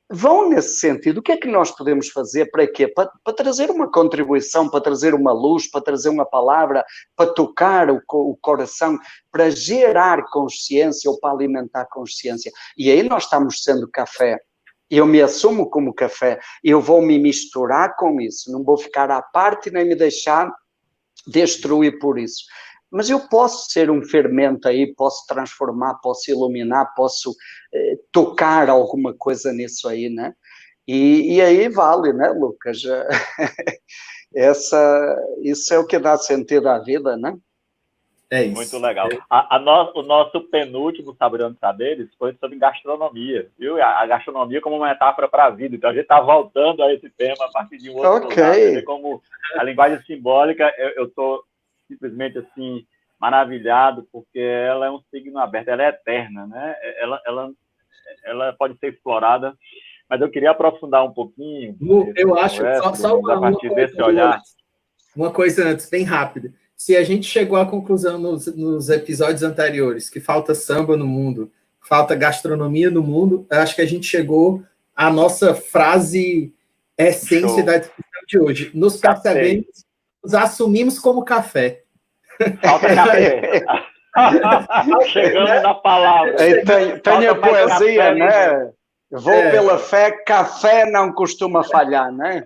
vão nesse sentido. O que é que nós podemos fazer? Para quê? Para trazer uma contribuição, para trazer uma luz, para trazer uma palavra, para tocar o coração, para gerar consciência ou para alimentar consciência. E aí nós estamos sendo café. Eu me assumo como café. Eu vou me misturar com isso. Não vou ficar à parte nem me deixar destruir por isso. Mas eu posso ser um fermento aí, posso transformar, posso iluminar, posso tocar alguma coisa nisso aí, né? E aí vale, né, Lucas? Isso é o que dá sentido à vida, né? É isso. Muito legal. O nosso penúltimo Saboreando Saberes foi sobre gastronomia, viu? A gastronomia como uma metáfora para a vida. Então a gente está voltando a esse tema a partir de um outro lado. Como a linguagem simbólica, eu estou simplesmente assim maravilhado, porque ela é um signo aberto, ela é eterna, né? Ela pode ser explorada, mas eu queria aprofundar um pouquinho. Eu acho, só a partir desse olhar. Uma coisa antes, bem rápida. Se a gente chegou à conclusão nos episódios anteriores que falta samba no mundo, falta gastronomia no mundo, eu acho que a gente chegou à nossa frase essência da discussão de hoje. Nos percebemos, nos assumimos como café. Falta café. Chegamos na palavra. Tem a poesia, né? Vou pela fé, café não costuma falhar, né?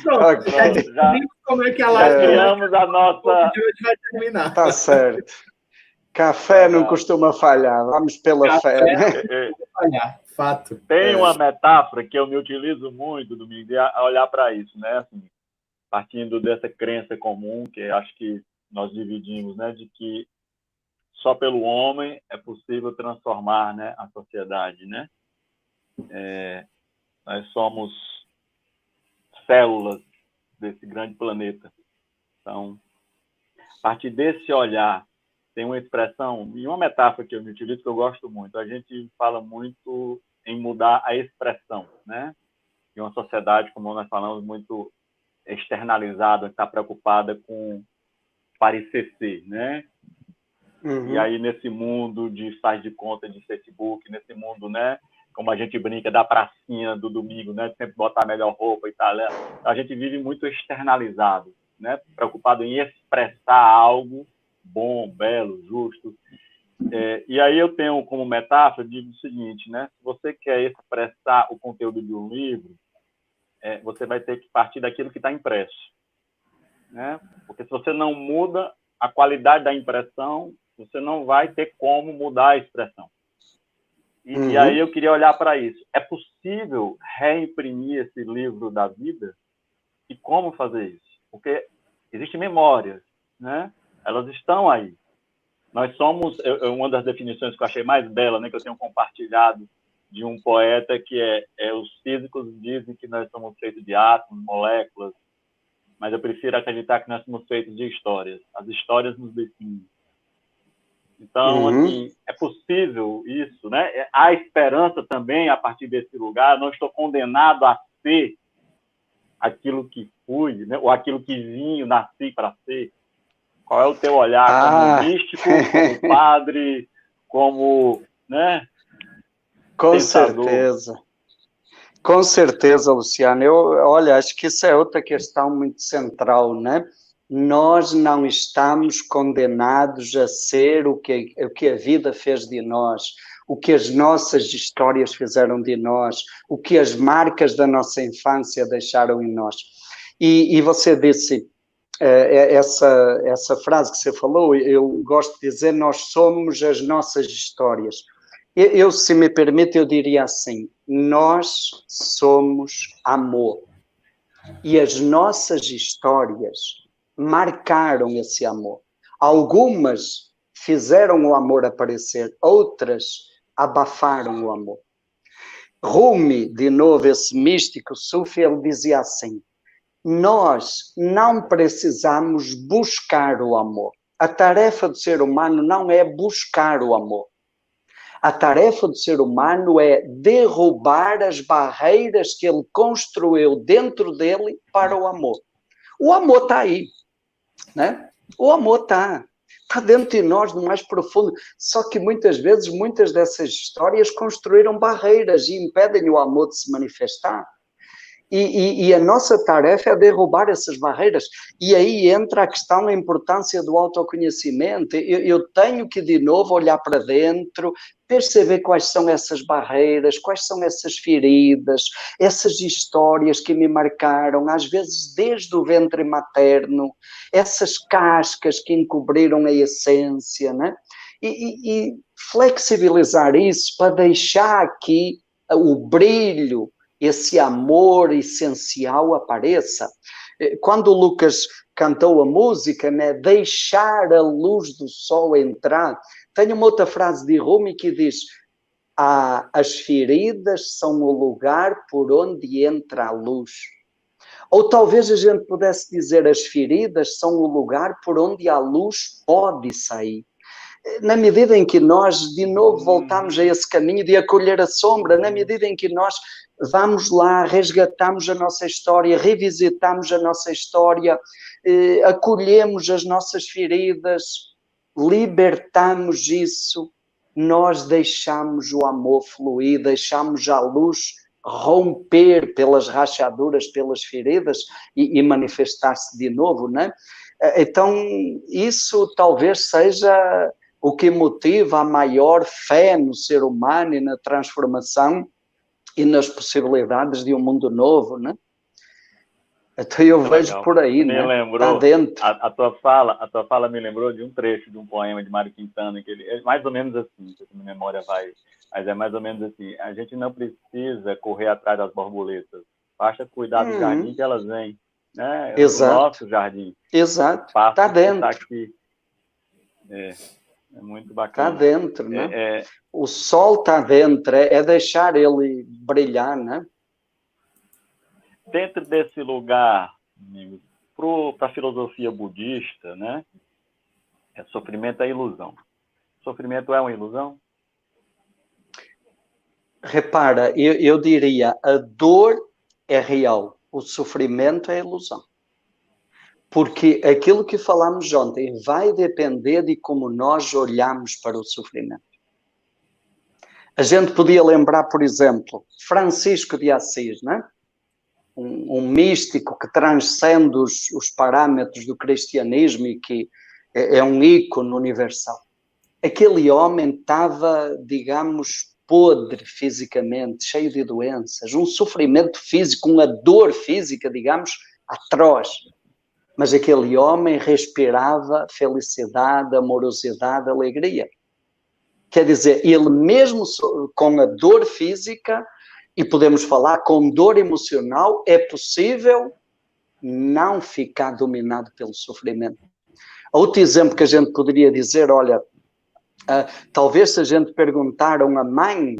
Já, como é que a live criamos a nossa... de hoje vai terminar. Tá certo. Café não costuma falhar, vamos pela fé. Né? Falhar, fato. Tem uma metáfora que eu me utilizo muito, Domingo, a olhar para isso, né? Assim, partindo dessa crença comum, que acho que nós dividimos, né? De que só pelo homem é possível transformar, né, a sociedade, né? Nós somos células desse grande planeta. Então, a partir desse olhar, tem uma expressão e uma metáfora que eu me utilizo que eu gosto muito. A gente fala muito em mudar a expressão, né? Em uma sociedade, como nós falamos, muito externalizada, que está preocupada com parecer ser, né? Uhum. E aí, nesse mundo de faz de conta de Facebook, nesse mundo, né? Como a gente brinca da pracinha do domingo, né? Sempre botar a melhor roupa e tal. Né? A gente vive muito externalizado, né? Preocupado em expressar algo bom, belo, justo. E aí eu tenho como metáfora, digo o seguinte, né? Se você quer expressar o conteúdo de um livro, você vai ter que partir daquilo que está impresso, né? Porque se você não muda a qualidade da impressão, você não vai ter como mudar a expressão. E aí eu queria olhar para isso. É possível reimprimir esse livro da vida? E como fazer isso? Porque existem memórias, né? Elas estão aí. Nós somos... uma das definições que eu achei mais bela, né, que eu tenho compartilhado de um poeta, que os físicos dizem que nós somos feitos de átomos, moléculas, mas eu prefiro acreditar que nós somos feitos de histórias. As histórias nos definem. Então, assim, é possível isso, né? Há esperança também a partir desse lugar. Não estou condenado a ser aquilo que fui, né? Ou aquilo que vim, nasci para ser. Qual é o teu olhar como místico, como padre, como, né? Com pensador? Certeza. Com certeza, Luciano. Olha, acho que isso é outra questão muito central, né? Nós não estamos condenados a ser o que a vida fez de nós, o que as nossas histórias fizeram de nós, o que as marcas da nossa infância deixaram em nós. E você disse, essa frase que você falou, eu gosto de dizer, nós somos as nossas histórias. Eu, se me permite, eu diria assim, nós somos amor. E as nossas histórias marcaram esse amor. Algumas fizeram o amor aparecer, outras abafaram o amor. Rumi, de novo, esse místico sufi, ele dizia assim, nós não precisamos buscar o amor. A tarefa do ser humano não é buscar o amor. A tarefa do ser humano é derrubar as barreiras que ele construiu dentro dele para o amor. O amor está aí, né? O amor está dentro de nós, no mais profundo. Só que muitas vezes, muitas dessas histórias construíram barreiras e impedem o amor de se manifestar. E a nossa tarefa é derrubar essas barreiras. E aí entra a questão da importância do autoconhecimento. Eu tenho que, de novo, olhar para dentro, perceber quais são essas barreiras, quais são essas feridas, essas histórias que me marcaram, às vezes desde o ventre materno, essas cascas que encobriram a essência, né? E flexibilizar isso para deixar aqui o brilho, esse amor essencial apareça. Quando o Lucas cantou a música, né, deixar a luz do sol entrar, tem uma outra frase de Rumi que diz, as feridas são o lugar por onde entra a luz. Ou talvez a gente pudesse dizer, as feridas são o lugar por onde a luz pode sair. na medida em que nós de novo voltamos a esse caminho de acolher a sombra, na medida em que nós vamos lá, resgatamos a nossa história, revisitamos a nossa história, acolhemos as nossas feridas, libertamos isso, nós deixamos o amor fluir, deixamos a luz romper pelas rachaduras, pelas feridas e manifestar-se de novo, né? Então, isso talvez seja o que motiva a maior fé no ser humano e na transformação e nas possibilidades de um mundo novo, né? Então eu vejo por aí, me né? Lembrou, tá dentro. A tua fala me lembrou de um trecho de um poema de Mário Quintana, que ele é mais ou menos assim, se a minha memória vai, mas é mais ou menos assim: a gente não precisa correr atrás das borboletas, basta cuidar do jardim que elas vêm, né? Exato. O nosso jardim. Exato. Está dentro. Tá aqui. É muito bacana. Está dentro, né? O sol está dentro, é deixar ele brilhar, né? Dentro desse lugar, amigos, para a filosofia budista, né? Sofrimento é ilusão. Sofrimento é uma ilusão? Repara, eu diria, a dor é real, o sofrimento é ilusão. Porque aquilo que falámos ontem vai depender de como nós olhamos para o sofrimento. A gente podia lembrar, por exemplo, Francisco de Assis, né? Um místico que transcende os parâmetros do cristianismo e que é um ícone universal. Aquele homem estava, digamos, podre fisicamente, cheio de doenças, um sofrimento físico, uma dor física, digamos, atroz. Mas aquele homem respirava felicidade, amorosidade, alegria. Quer dizer, ele mesmo com a dor física, e podemos falar com dor emocional, é possível não ficar dominado pelo sofrimento. Outro exemplo que a gente poderia dizer, olha, talvez se a gente perguntar a uma mãe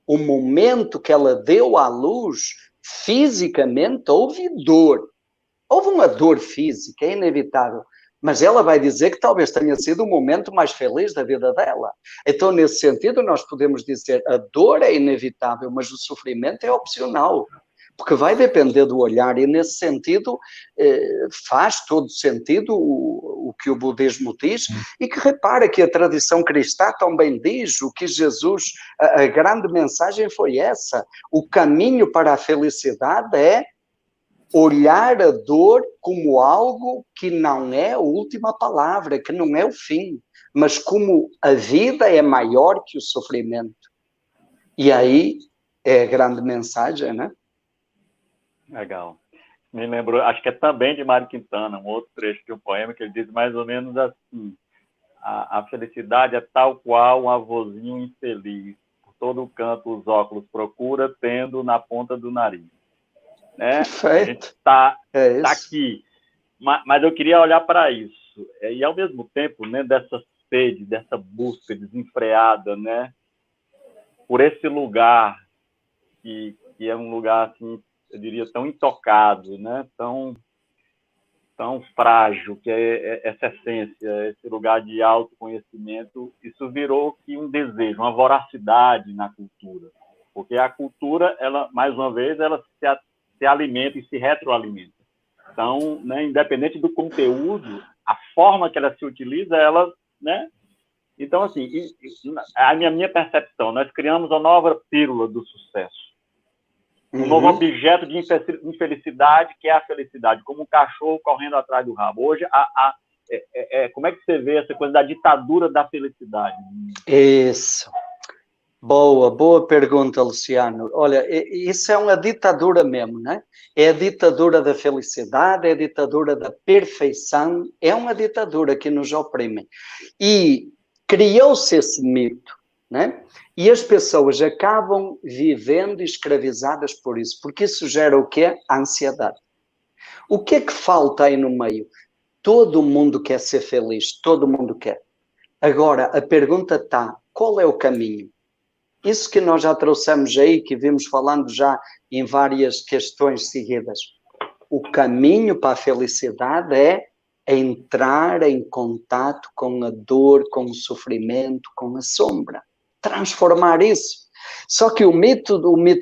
o momento que ela deu à luz, fisicamente houve dor. Houve uma dor física, é inevitável. Mas ela vai dizer que talvez tenha sido o momento mais feliz da vida dela. Então, nesse sentido, nós podemos dizer a dor é inevitável, mas o sofrimento é opcional. Porque vai depender do olhar. E, nesse sentido, faz todo sentido o que o budismo diz. E que repara que a tradição cristã também diz o que Jesus... A grande mensagem foi essa. O caminho para a felicidade é olhar a dor como algo que não é a última palavra, que não é o fim, mas como a vida é maior que o sofrimento. E aí é a grande mensagem, né? Legal. Me lembrou, acho que é também de Mário Quintana, um outro trecho de um poema que ele diz mais ou menos assim: a felicidade é tal qual um avôzinho infeliz, por todo canto os óculos procura, tendo na ponta do nariz. Né? A gente está aqui, mas eu queria olhar para isso e ao mesmo tempo, né, dessa sede, dessa busca desenfreada, né, por esse lugar que é um lugar assim, eu diria tão intocado, né, tão frágil, que é essa essência, esse lugar de autoconhecimento. Isso virou que um desejo, uma voracidade na cultura, porque a cultura, ela mais uma vez, ela se alimenta e se retroalimenta. Então, né, independente do conteúdo, a forma que ela se utiliza, ela, né? Então, assim, a minha percepção, nós criamos uma nova pílula do sucesso. Um novo objeto de infelicidade, que é a felicidade, como um cachorro correndo atrás do rabo. Hoje, como é que você vê essa coisa da ditadura da felicidade? Isso. Boa pergunta, Luciano. Olha, isso é uma ditadura mesmo, né? É a ditadura da felicidade, é a ditadura da perfeição, é uma ditadura que nos oprime. E criou-se esse mito, né? E as pessoas acabam vivendo escravizadas por isso, porque isso gera o quê? A ansiedade. O que é que falta aí no meio? Todo mundo quer ser feliz, todo mundo quer. Agora, a pergunta está, qual é o caminho? Isso que nós já trouxemos aí, que vimos falando já em várias questões seguidas. O caminho para a felicidade é é entrar em contato com a dor, com o sofrimento, com a sombra. Transformar isso. Só que o mito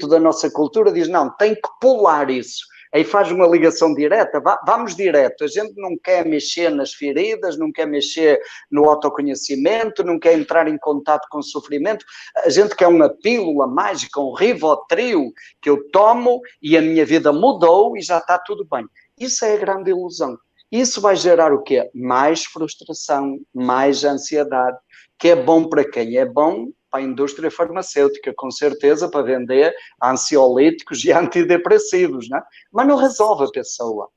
da nossa cultura diz, não, tem que pular isso. Aí faz uma ligação direta, vamos direto. A gente não quer mexer nas feridas, não quer mexer no autoconhecimento, não quer entrar em contato com o sofrimento. A gente quer uma pílula mágica, um Rivotril que eu tomo e a minha vida mudou e já está tudo bem. Isso é a grande ilusão. Isso vai gerar o quê? Mais frustração, mais ansiedade, que é bom para quem? É bom para a indústria farmacêutica, com certeza, para vender ansiolíticos e antidepressivos, não é? Mas não resolve a pessoa.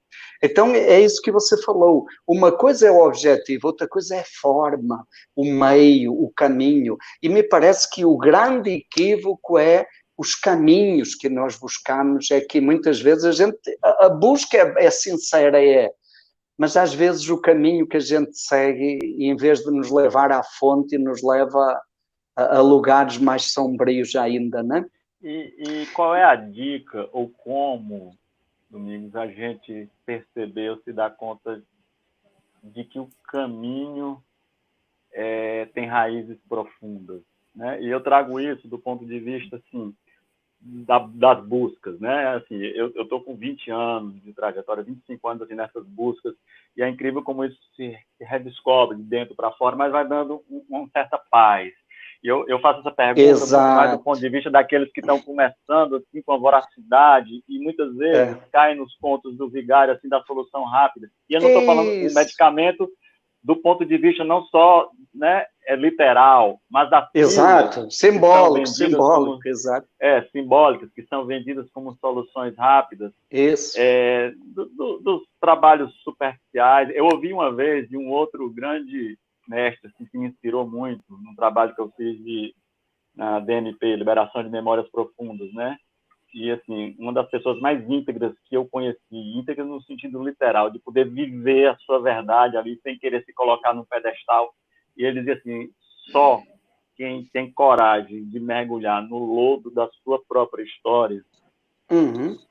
Então, é isso que você falou. Uma coisa é o objetivo, outra coisa é a forma, o meio, o caminho. E me parece que o grande equívoco é os caminhos que nós buscamos, é que muitas vezes a busca é sincera, mas às vezes o caminho que a gente segue, em vez de nos levar à fonte, nos leva a lugares mais sombrios ainda, né? E qual é a dica, ou como, Domingos, a gente percebeu, se dá conta de que o caminho tem raízes profundas, né? E eu trago isso do ponto de vista, assim, das buscas, né? Assim, eu estou com 20 anos de trajetória, 25 anos assim, nessas buscas, e é incrível como isso se redescobre de dentro para fora, mas vai dando uma certa paz. E eu faço essa pergunta muito mais do ponto de vista daqueles que estão começando assim, com a voracidade e muitas vezes caem nos pontos do vigário assim, da solução rápida. E eu não estou falando um medicamento do ponto de vista não só, né, literal, mas das exato, simbólico, exato. Simbólicas, que são vendidas como soluções rápidas. Isso. Dos trabalhos superficiais. Eu ouvi uma vez de um outro grande mestre assim, que me inspirou muito num trabalho que eu fiz na DMP, Liberação de Memórias Profundas, né? E, assim, uma das pessoas mais íntegras que eu conheci, íntegra no sentido literal, de poder viver a sua verdade ali, sem querer se colocar num pedestal. E ele dizia assim, só quem tem coragem de mergulhar no lodo da sua própria história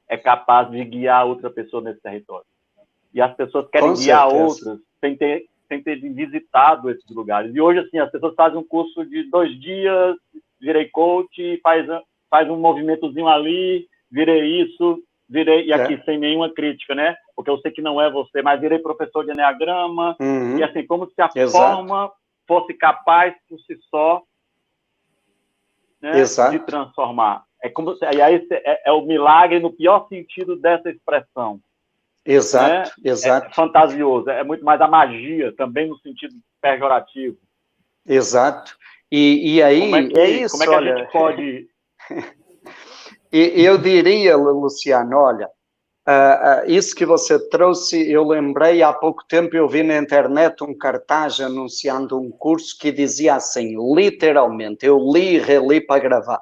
é capaz de guiar outra pessoa nesse território. E as pessoas querem guiar outras sem ter visitado esses lugares. E hoje, assim, as pessoas fazem um curso de 2 dias, virei coach, faz um movimentozinho ali, virei isso, e aqui sem nenhuma crítica, né? Porque eu sei que não é você, mas virei professor de Enneagrama, e assim, como se a forma fosse capaz, por si só, né, de transformar. E aí é o milagre no pior sentido dessa expressão. Exato, né? É fantasioso, é muito mais a magia, também no sentido pejorativo. Exato. E aí, como é que a gente pode... Eu diria, Luciano, olha, isso que você trouxe, eu lembrei, há pouco tempo eu vi na internet um cartaz anunciando um curso que dizia assim, literalmente, eu li e reli para gravar,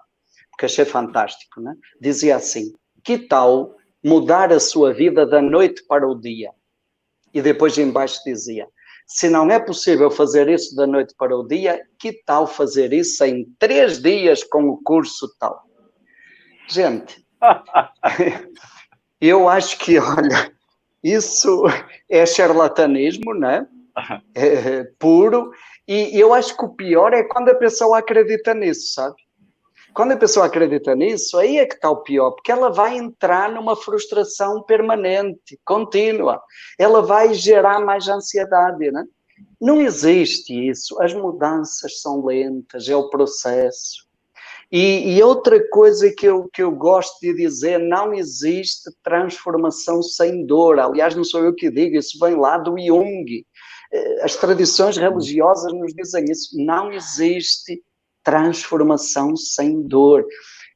porque achei fantástico, né? Dizia assim, que tal mudar a sua vida da noite para o dia? E depois embaixo dizia, se não é possível fazer isso da noite para o dia, que tal fazer isso em 3 dias com o curso tal? Gente, eu acho que, olha, isso é charlatanismo, né? É puro, e eu acho que o pior é quando a pessoa acredita nisso, sabe? Quando a pessoa acredita nisso, aí é que está o pior, porque ela vai entrar numa frustração permanente, contínua. Ela vai gerar mais ansiedade, né? Não existe isso. As mudanças são lentas, é o processo. E outra coisa que eu gosto de dizer, não existe transformação sem dor. Aliás, não sou eu que digo, isso vem lá do Jung. As tradições religiosas nos dizem isso. Não existe transformação sem dor.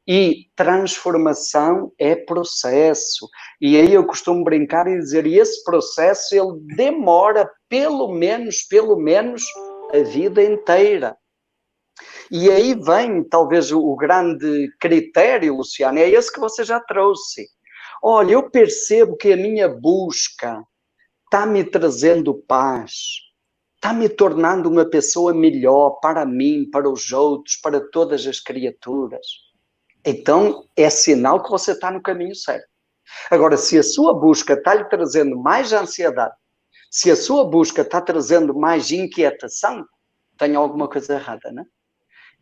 E transformação é processo. E aí eu costumo brincar e dizer, e esse processo ele demora pelo menos a vida inteira. E aí vem talvez o grande critério, Luciano, é esse que você já trouxe. Olha, eu percebo que a minha busca está me trazendo paz, está me tornando uma pessoa melhor para mim, para os outros, para todas as criaturas. Então, é sinal que você está no caminho certo. Agora, se a sua busca está lhe trazendo mais ansiedade, Se a sua busca está trazendo mais inquietação, tem alguma coisa errada, não é?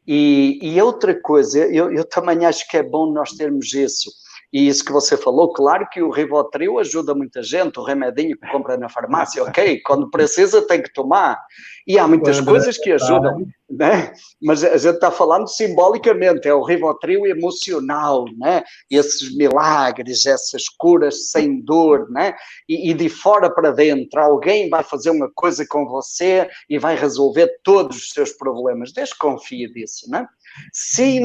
E outra coisa, eu também acho que é bom nós termos isso. E isso que você falou, claro que o Rivotril ajuda muita gente, o remedinho que compra na farmácia, ok, quando precisa tem que tomar. E há muitas coisas que ajudam, né? Mas a gente está falando simbolicamente, é o Rivotril emocional, né? Esses milagres, essas curas sem dor, né? E de fora para dentro, alguém vai fazer uma coisa com você e vai resolver todos os seus problemas. Desconfie disso, né? Se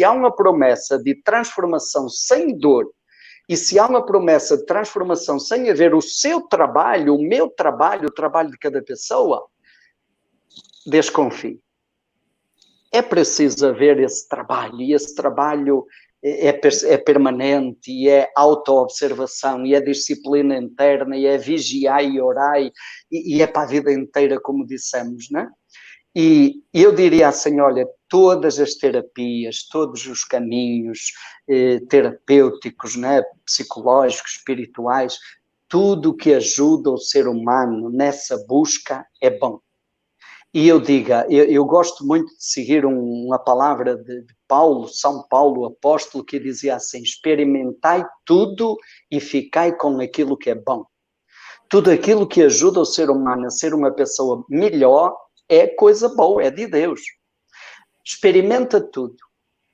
há uma promessa de transformação sem dor, e se há uma promessa de transformação sem haver o seu trabalho, o meu trabalho, o trabalho de cada pessoa, desconfie. É preciso haver esse trabalho, e esse trabalho é permanente, e é auto-observação, e é disciplina interna, e é vigiar e orar, e é para a vida inteira, como dissemos, não é? E eu diria assim, olha, todas as terapias, todos os caminhos terapêuticos, né, psicológicos, espirituais, tudo que ajuda o ser humano nessa busca é bom. E eu gosto muito de seguir uma palavra de Paulo, São Paulo, apóstolo, que dizia assim, experimentai tudo e ficai com aquilo que é bom. Tudo aquilo que ajuda o ser humano a ser uma pessoa melhor é coisa boa, é de Deus. Experimenta tudo.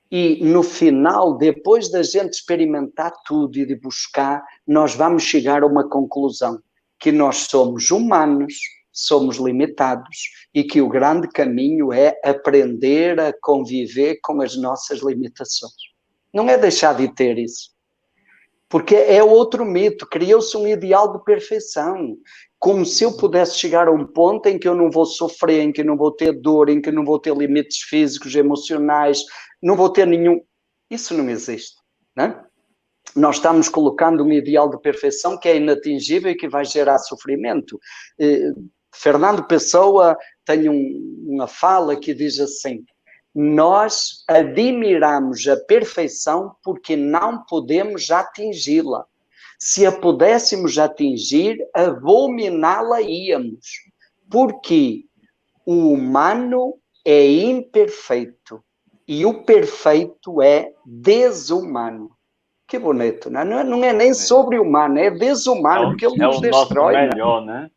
E no final, depois da gente experimentar tudo e de buscar, nós vamos chegar a uma conclusão, que nós somos humanos, somos limitados e que o grande caminho é aprender a conviver com as nossas limitações. Não é deixar de ter isso. Porque é outro mito, criou-se um ideal de perfeição, como se eu pudesse chegar a um ponto em que eu não vou sofrer, em que eu não vou ter dor, em que eu não vou ter limites físicos, emocionais, não vou ter nenhum... Isso não existe, não é? Nós estamos colocando um ideal de perfeição que é inatingível e que vai gerar sofrimento. Fernando Pessoa tem uma fala que diz assim, nós admiramos a perfeição porque não podemos atingi-la. Se a pudéssemos atingir, abominá-la íamos. Porque o humano é imperfeito e o perfeito é desumano. Que bonito, não é? Não é nem sobre-humano, é desumano, porque ele nos destrói. É o nosso melhor, né?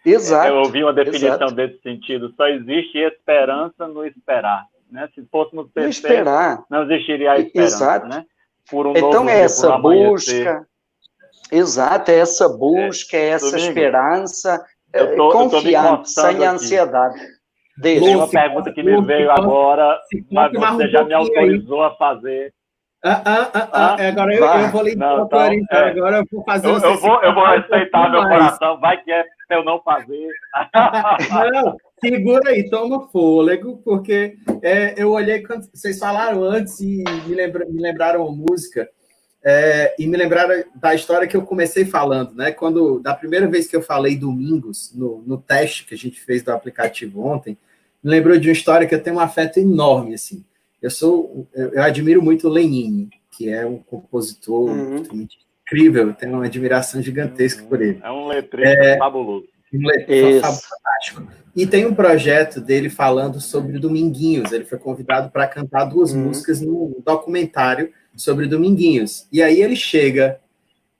Exato. Eu ouvi uma definição desse sentido. Só existe esperança no esperar. Né? Se fôssemos perfeitos, não existiria a esperança. Exato. Né? Por um então novo é dia, essa por um busca. Exato, é essa busca, é essa Domingo, esperança confiante, sem ansiedade. Tem uma pergunta que me veio agora, mas você já me autorizou a fazer. Agora eu vou limpar o Corinthians, agora eu vou fazer eu vou respeitar meu coração, vai que é pra eu não fazer. Não, segura aí, toma fôlego, porque eu olhei quando vocês falaram antes e me lembraram uma música, e me lembraram da história que eu comecei falando, né? Da primeira vez que eu falei domingos, no teste que a gente fez do aplicativo ontem, me lembrou de uma história que eu tenho um afeto enorme, assim. Eu admiro muito o Lenine, que é um compositor incrível, eu tenho uma admiração gigantesca por ele. É um letrista fabuloso. Um letrista fantástico. E tem um projeto dele falando sobre Dominguinhos, ele foi convidado para cantar 2 músicas num documentário sobre Dominguinhos. E aí ele chega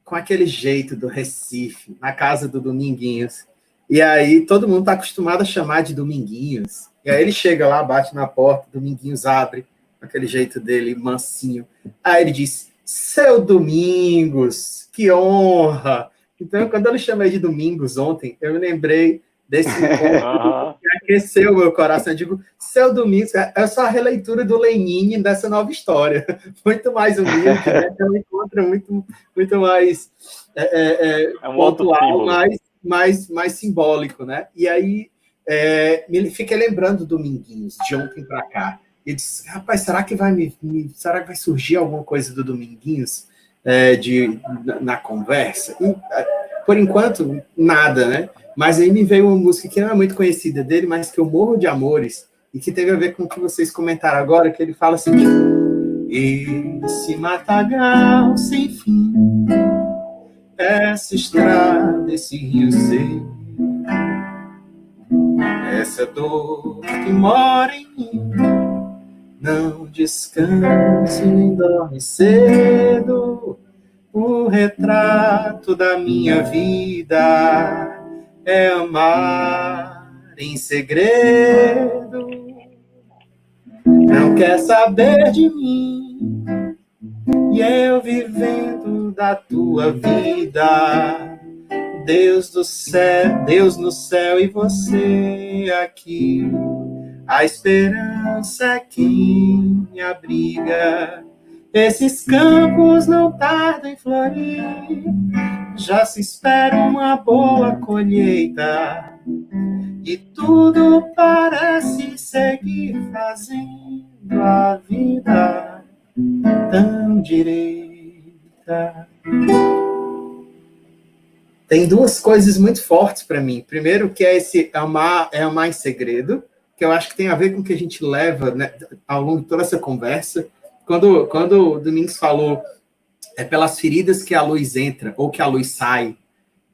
com aquele jeito do Recife, na casa do Dominguinhos, e aí todo mundo está acostumado a chamar de Dominguinhos. E aí ele chega lá, bate na porta, Dominguinhos abre, com aquele jeito dele, mansinho. Aí ele diz, seu Domingos, que honra! Então, quando eu lhe chamei de Domingos ontem, eu me lembrei desse encontro que aqueceu o meu coração. Eu digo, seu Domingos, é só a releitura do Lenine dessa nova história. Muito mais humilde, né? É um encontro muito mais pontual, mais simbólico, né? E aí, fiquei lembrando do Dominguinhos, de ontem para cá. E disse, rapaz, será que vai surgir alguma coisa do Dominguinhos na conversa? E, por enquanto, nada, né? Mas aí me veio uma música que não é muito conhecida dele, mas que eu morro de amores, e que teve a ver com o que vocês comentaram agora, que ele fala assim, esse matagal sem fim, essa estrada, esse rio seco, essa dor que mora em mim, não descanse nem dorme cedo. O retrato da minha vida é amar em segredo. Não quer saber de mim e eu vivendo da tua vida. Deus do céu, Deus no céu e você aqui. A esperança é quem me abriga. Esses campos não tardam em florir. Já se espera uma boa colheita. E tudo parece seguir fazendo a vida tão direita. Tem duas coisas muito fortes para mim. Primeiro, que é esse amar em segredo, que eu acho que tem a ver com o que a gente leva, né, ao longo de toda essa conversa. Quando o Domingos falou, é pelas feridas que a luz entra, ou que a luz sai.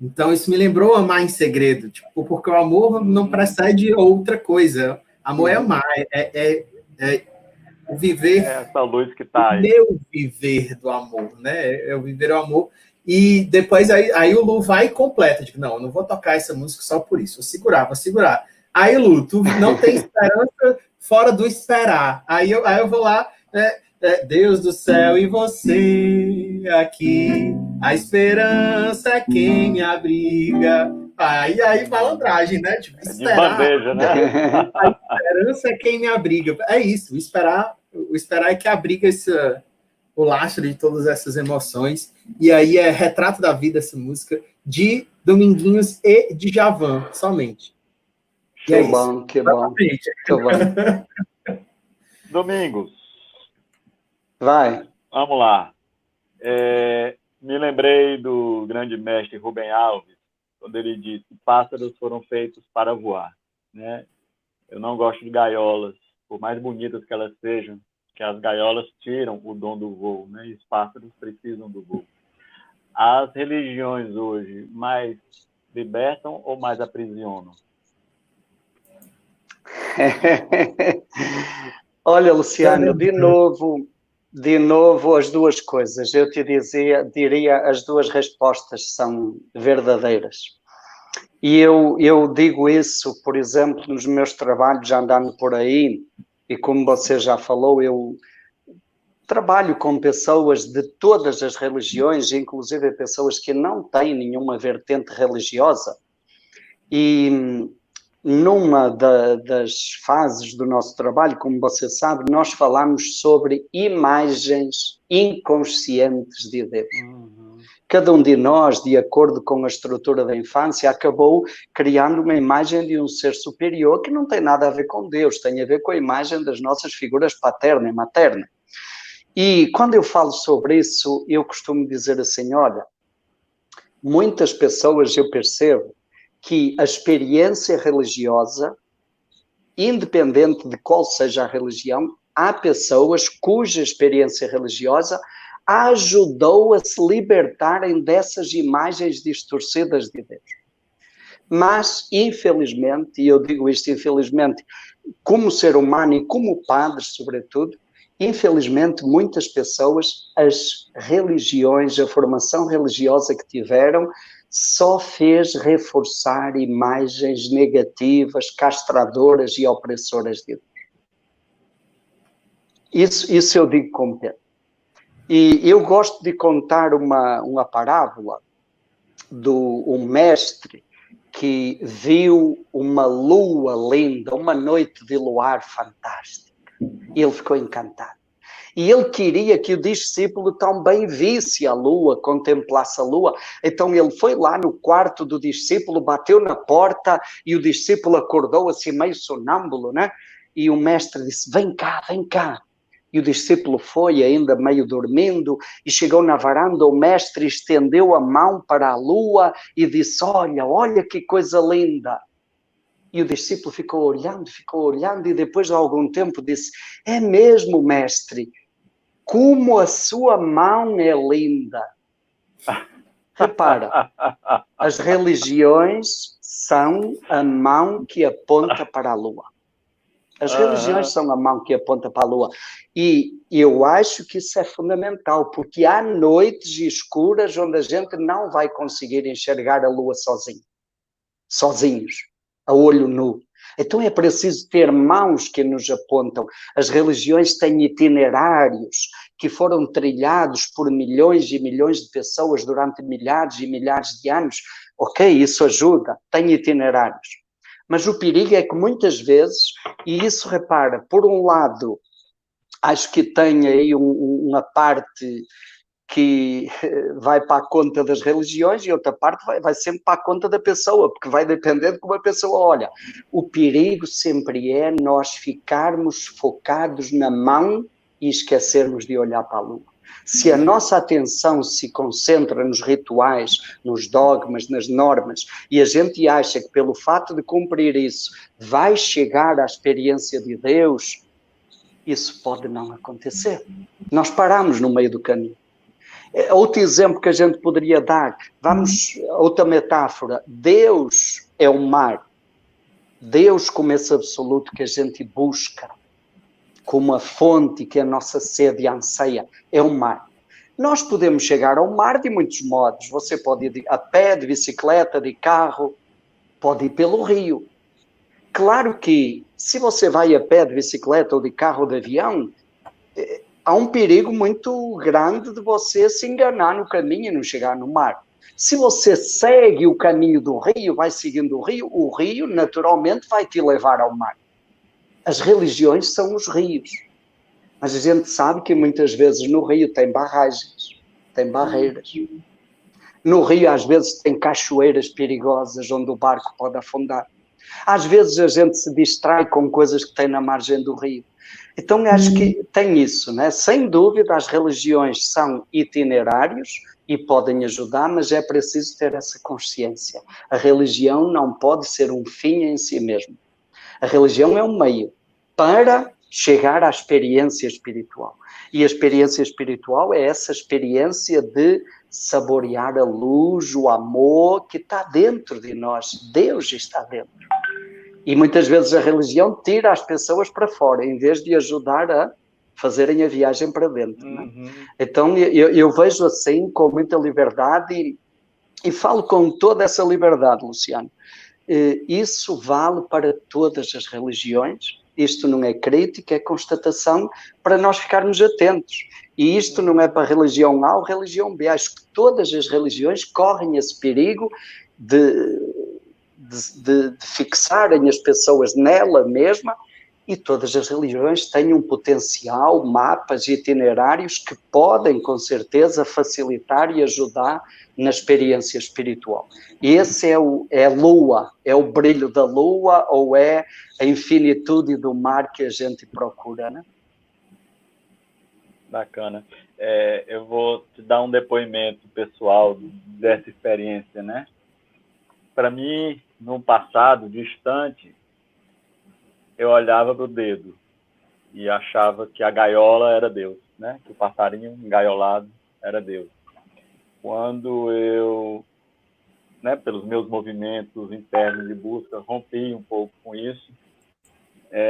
Então, isso me lembrou amar em segredo, tipo, porque o amor não precede outra coisa. Amor é amar, é o viver... É essa luz que está aí. Meu viver do amor, né? É o viver o amor. E depois, aí o Lu vai e completa. Tipo, não, eu não vou tocar essa música só por isso. Vou segurar. Aí, Lu, tu não tem esperança fora do esperar. Aí eu vou lá... Deus do céu e você aqui, a esperança é quem me abriga. Aí malandragem, né? Tipo, esperar, de bandeja, né? A esperança é quem me abriga. É isso, o esperar é que abriga o lastro de todas essas emoções. E aí é Retrato da Vida, essa música, de Dominguinhos e de Djavan, somente. Que bom, que bom. Domingos. Vai. Vamos lá. Me lembrei do grande mestre Rubem Alves, quando ele disse: pássaros foram feitos para voar. Né? Eu não gosto de gaiolas, por mais bonitas que elas sejam, que as gaiolas tiram o dom do voo, né? E os pássaros precisam do voo. As religiões hoje mais libertam ou mais aprisionam? Olha, Luciano, de novo as duas coisas. Eu te diria as duas respostas são verdadeiras. E eu digo isso, por exemplo, nos meus trabalhos andando por aí, e como você já falou, eu trabalho com pessoas de todas as religiões, inclusive pessoas que não têm nenhuma vertente religiosa. E numa das fases do nosso trabalho, como você sabe, nós falamos sobre imagens inconscientes de Deus. Cada um de nós, de acordo com a estrutura da infância, acabou criando uma imagem de um ser superior que não tem nada a ver com Deus, tem a ver com a imagem das nossas figuras paterna e materna. E quando eu falo sobre isso, eu costumo dizer assim, olha, muitas pessoas eu percebo que a experiência religiosa, independente de qual seja a religião, há pessoas cuja experiência religiosa ajudou a se libertarem dessas imagens distorcidas de Deus. Mas, infelizmente, e eu digo isto infelizmente, como ser humano e como padre, sobretudo, infelizmente, muitas pessoas, as religiões, a formação religiosa que tiveram, só fez reforçar imagens negativas, castradoras e opressoras de Deus. Isso eu digo com pena. E eu gosto de contar uma parábola um mestre que viu uma lua linda, uma noite de luar fantástica. E ele ficou encantado. E ele queria que o discípulo também visse a lua, contemplasse a lua. Então ele foi lá no quarto do discípulo, bateu na porta e o discípulo acordou assim meio sonâmbulo, né? E o mestre disse, vem cá, vem cá. E o discípulo foi ainda meio dormindo e chegou na varanda, o mestre estendeu a mão para a lua e disse, olha que coisa linda. E o discípulo ficou olhando e depois de algum tempo disse, é mesmo, mestre, como a sua mão é linda. Repara, as religiões são a mão que aponta para a lua. As religiões são a mão que aponta para a lua. E eu acho que isso é fundamental, porque há noites escuras onde a gente não vai conseguir enxergar a lua sozinhos, a olho nu. Então é preciso ter mãos que nos apontam. As religiões têm itinerários que foram trilhados por milhões e milhões de pessoas durante milhares e milhares de anos. Ok, isso ajuda, tem itinerários. Mas o perigo é que muitas vezes, e isso repara, por um lado, acho que tem aí uma parte que vai para a conta das religiões e outra parte vai sempre para a conta da pessoa, porque vai depender de como a pessoa olha. O perigo sempre é nós ficarmos focados na mão e esquecermos de olhar para a lua. Se a nossa atenção se concentra nos rituais, nos dogmas, nas normas, e a gente acha que pelo fato de cumprir isso vai chegar à experiência de Deus, isso pode não acontecer. Nós paramos no meio do caminho. Outro exemplo que a gente poderia dar, outra metáfora, Deus é o mar. Deus como esse absoluto que a gente busca, como a fonte que a nossa sede anseia, é o mar. Nós podemos chegar ao mar de muitos modos. Você pode ir a pé, de bicicleta, de carro, pode ir pelo rio. Claro que se você vai a pé, de bicicleta, ou de carro, ou de avião, há um perigo muito grande de você se enganar no caminho e não chegar no mar. Se você segue o caminho do rio, vai seguindo o rio naturalmente vai te levar ao mar. As religiões são os rios. Mas a gente sabe que muitas vezes no rio tem barragens, tem barreiras. No rio às vezes tem cachoeiras perigosas onde o barco pode afundar. Às vezes a gente se distrai com coisas que tem na margem do rio. Então acho que tem isso, né? Sem dúvida as religiões são itinerários e podem ajudar, mas é preciso ter essa consciência. A religião não pode ser um fim em si mesmo. A religião é um meio para chegar à experiência espiritual. E a experiência espiritual é essa experiência de saborear a luz, o amor que está dentro de nós. Deus está dentro. E muitas vezes a religião tira as pessoas para fora, em vez de ajudar a fazerem a viagem para dentro. Né? Então eu vejo assim, com muita liberdade, e falo com toda essa liberdade, Luciano. Isso vale para todas as religiões. Isto não é crítica, é constatação para nós ficarmos atentos. E isto não é para a religião A ou religião B. Acho que todas as religiões correm esse perigo de fixarem as pessoas nela mesma, e todas as religiões têm um potencial, mapas e itinerários que podem, com certeza, facilitar e ajudar na experiência espiritual. Esse é a lua, é o brilho da lua ou é a infinitude do mar que a gente procura, né? Bacana. Eu vou te dar um depoimento pessoal dessa experiência, né? Para mim, no passado distante, eu olhava para o dedo e achava que a gaiola era Deus, né? Que o passarinho engaiolado era Deus. Quando eu, né, pelos meus movimentos internos de busca, rompi um pouco com isso,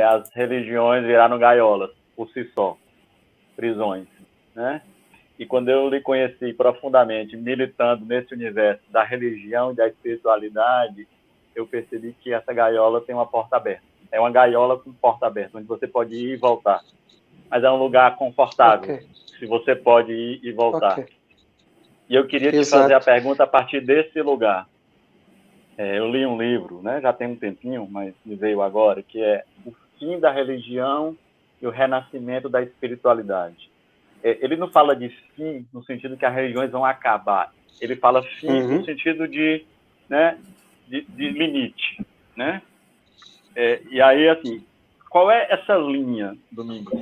as religiões viraram gaiolas por si só, prisões, né? E quando eu lhe conheci profundamente, militando nesse universo da religião e da espiritualidade, eu percebi que essa gaiola tem uma porta aberta. É uma gaiola com porta aberta, onde você pode ir e voltar. Mas é um lugar confortável, se você pode ir e voltar. E eu queria te fazer a pergunta a partir desse lugar. Eu li um livro, né, já tem um tempinho, mas me veio agora, que é O Fim da Religião e o Renascimento da Espiritualidade. Ele não fala de fim no sentido que as religiões vão acabar. Ele fala fim no sentido de, né, de limite, né? E aí, assim, qual é essa linha, Domingos?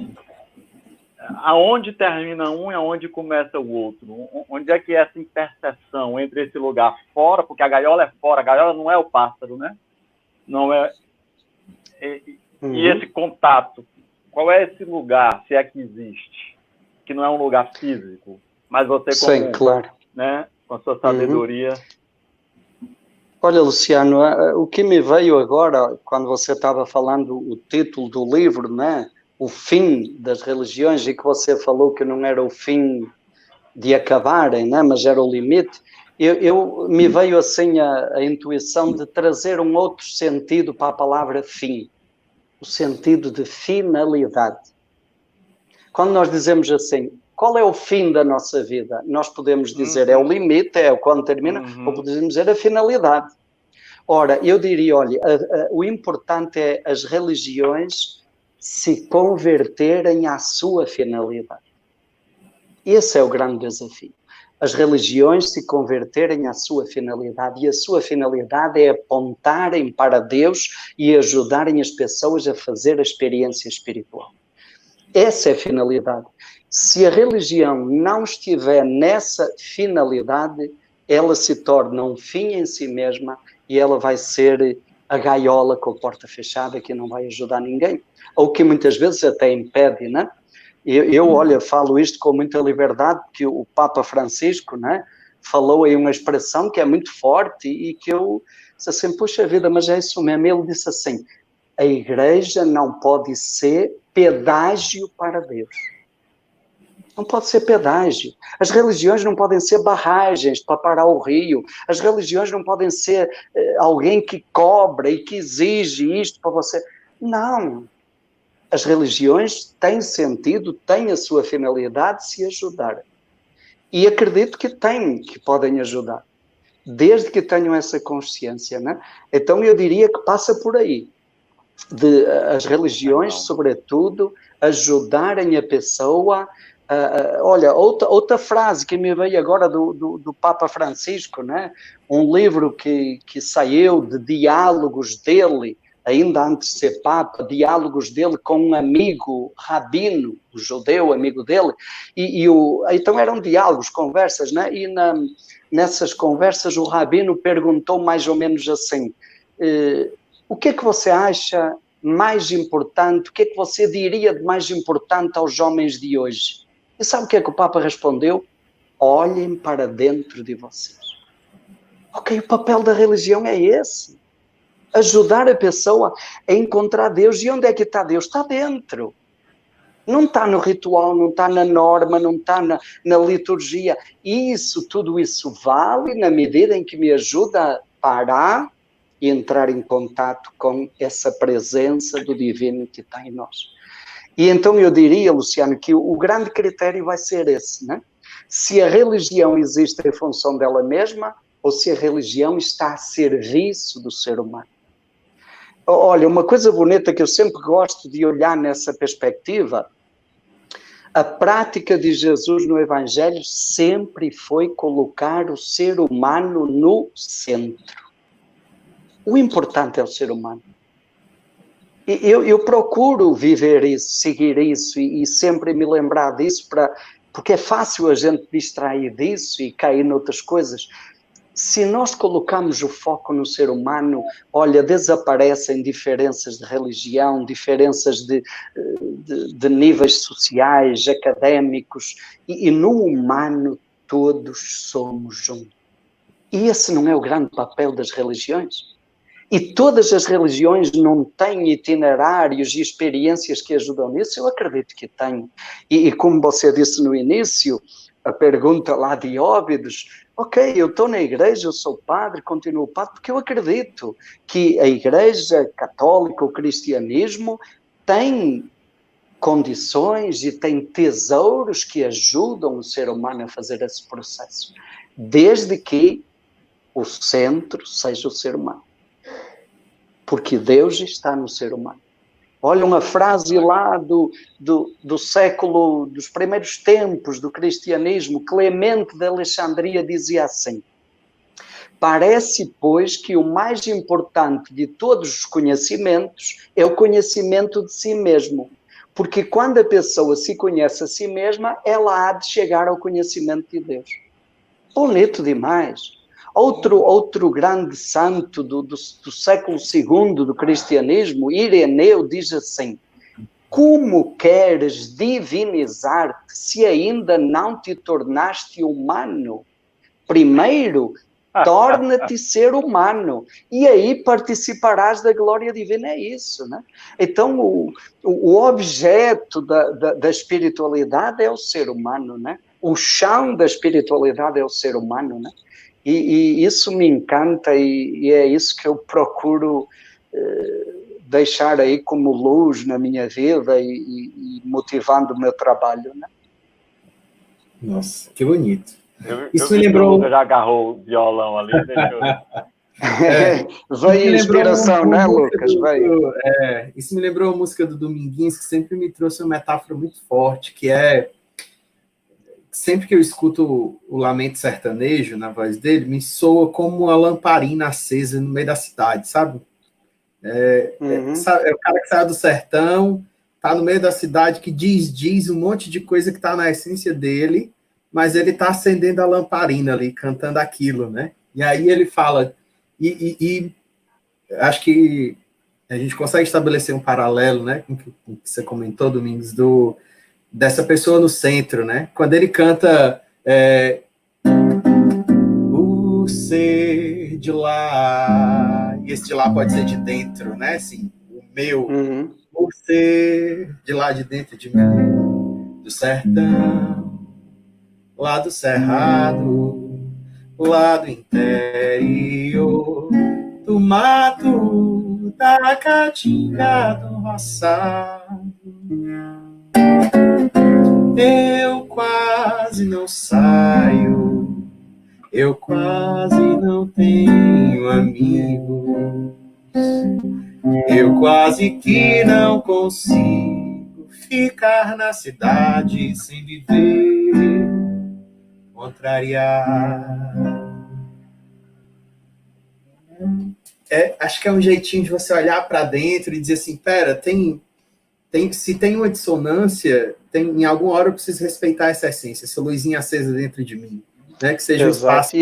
Aonde termina um e aonde começa o outro? Onde é que é essa interseção entre esse lugar fora, porque a gaiola é fora, a gaiola não é o pássaro, né? Não é... E esse contato, qual é esse lugar, se é que existe? Que não é um lugar físico, mas você como, sim, claro, né, com a sua sabedoria. Olha, Luciano, o que me veio agora, quando você estava falando o título do livro, né? O fim das religiões, e que você falou que não era o fim de acabarem, né? Mas era o limite, me veio assim a intuição de trazer um outro sentido para a palavra fim, o sentido de finalidade. Quando nós dizemos assim, qual é o fim da nossa vida? Nós podemos dizer é o limite, é quando termina, ou podemos dizer a finalidade. Ora, eu diria, olha, o importante é as religiões se converterem à sua finalidade. Esse é o grande desafio. As religiões se converterem à sua finalidade, e a sua finalidade é apontarem para Deus e ajudarem as pessoas a fazer a experiência espiritual. Essa é a finalidade. Se a religião não estiver nessa finalidade, ela se torna um fim em si mesma e ela vai ser a gaiola com a porta fechada que não vai ajudar ninguém. Ou que muitas vezes até impede, né? Olha, falo isto com muita liberdade, que o Papa Francisco, né, falou aí uma expressão que é muito forte e que eu disse assim, puxa vida, mas é isso mesmo. Ele disse assim, a igreja não pode ser pedágio para Deus. Não pode ser pedágio. As religiões não podem ser barragens para parar o rio. As religiões não podem ser alguém que cobra e que exige isto para você. Não. As religiões têm sentido, têm a sua finalidade se ajudar. E acredito que podem ajudar. Desde que tenham essa consciência, né? Então eu diria que passa por aí. As religiões, sobretudo, ajudarem a pessoa. Olha, outra frase que me veio agora do Papa Francisco, né? Um livro que saiu de diálogos dele, ainda antes de ser Papa, diálogos dele com um amigo rabino, um judeu amigo dele, então eram diálogos, conversas, né? E nessas conversas o rabino perguntou mais ou menos assim, o que é que você acha mais importante, o que é que você diria de mais importante aos homens de hoje? E sabe o que é que o Papa respondeu? Olhem para dentro de vocês. Ok, o papel da religião é esse. Ajudar a pessoa a encontrar Deus. E onde é que está Deus? Está dentro. Não está no ritual, não está na norma, não está na liturgia. Tudo isso vale na medida em que me ajuda a parar e entrar em contato com essa presença do divino que está em nós. E então eu diria, Luciano, que o grande critério vai ser esse, né? Se a religião existe em função dela mesma ou se a religião está a serviço do ser humano. Olha, uma coisa bonita que eu sempre gosto de olhar nessa perspectiva, a prática de Jesus no Evangelho sempre foi colocar o ser humano no centro. O importante é o ser humano. Eu procuro viver isso, seguir isso e sempre me lembrar disso, porque é fácil a gente distrair disso e cair noutras coisas. Se nós colocamos o foco no ser humano, olha, desaparecem diferenças de religião, diferenças de níveis sociais, académicos, e no humano todos somos um. E esse não é o grande papel das religiões? E todas as religiões não têm itinerários e experiências que ajudam nisso? Eu acredito que têm. E como você disse no início, a pergunta lá de Óbidos, ok, eu estou na igreja, eu sou padre, continuo padre, porque eu acredito que a igreja católica, o cristianismo, tem condições e tem tesouros que ajudam o ser humano a fazer esse processo, desde que o centro seja o ser humano. Porque Deus está no ser humano. Olha uma frase lá do século, dos primeiros tempos do cristianismo, Clemente de Alexandria dizia assim, parece, pois, que o mais importante de todos os conhecimentos é o conhecimento de si mesmo, porque quando a pessoa se conhece a si mesma, ela há de chegar ao conhecimento de Deus. Bonito demais. Outro grande santo do século II do cristianismo, Ireneu, diz assim, como queres divinizar-te se ainda não te tornaste humano? Primeiro, torna-te ser humano, e aí participarás da glória divina, é isso, né? Então, o objeto da espiritualidade é o ser humano, né? O chão da espiritualidade é o ser humano, né? E isso me encanta, e é isso que eu procuro deixar aí como luz na minha vida e motivando o meu trabalho, né? Nossa, que bonito. Eu vi que o Lucas já agarrou o violão ali, deixa eu... Veio inspiração, né, Lucas? Isso me lembrou uma música do Dominguinhos, que sempre me trouxe uma metáfora muito forte, que é, sempre que eu escuto o lamento sertanejo na voz dele, me soa como uma lamparina acesa no meio da cidade, sabe? Sabe, é o cara que sai do sertão, tá no meio da cidade, que diz um monte de coisa que tá na essência dele, mas ele tá acendendo a lamparina ali, cantando aquilo, né? E aí ele fala, e acho que a gente consegue estabelecer um paralelo, né, com o que você comentou, Domingos, dessa pessoa no centro, né? Quando ele canta o ser de lá, e esse de lá pode ser de dentro, né? Assim, o meu, o ser de lá de dentro de mim, do sertão, lá do cerrado, lá do interior, do mato, da caatinga, do roçado. Eu quase não saio, eu quase não tenho amigos, eu quase que não consigo ficar na cidade sem viver, contrariar. Acho que é um jeitinho de você olhar para dentro e dizer assim, pera, se tem uma dissonância, em alguma hora eu preciso respeitar essa essência, essa luzinha acesa dentro de mim, né? Que seja um espaço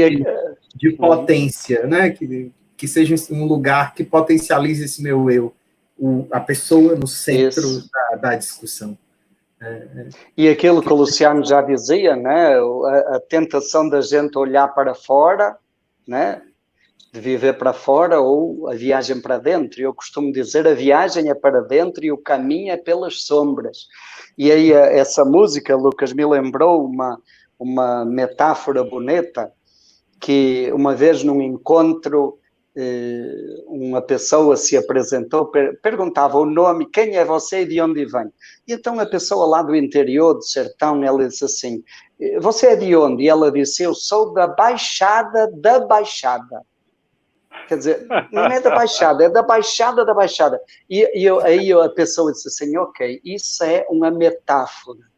de potência, né? Que seja um lugar que potencialize esse meu eu, a pessoa no centro da discussão. E aquilo que o Luciano já dizia, né? A tentação da gente olhar para fora, né? De viver para fora, ou a viagem para dentro. Eu costumo dizer, a viagem é para dentro e o caminho é pelas sombras. E aí essa música, Lucas, me lembrou uma metáfora bonita, que uma vez num encontro uma pessoa se apresentou, perguntava o nome, quem é você e de onde vem? E então a pessoa lá do interior, do sertão, ela disse assim, você é de onde? E ela disse, eu sou da Baixada da Baixada. Quer dizer, não é da Baixada, é da Baixada da Baixada. Aí a pessoa disse assim, ok, isso é uma metáfora.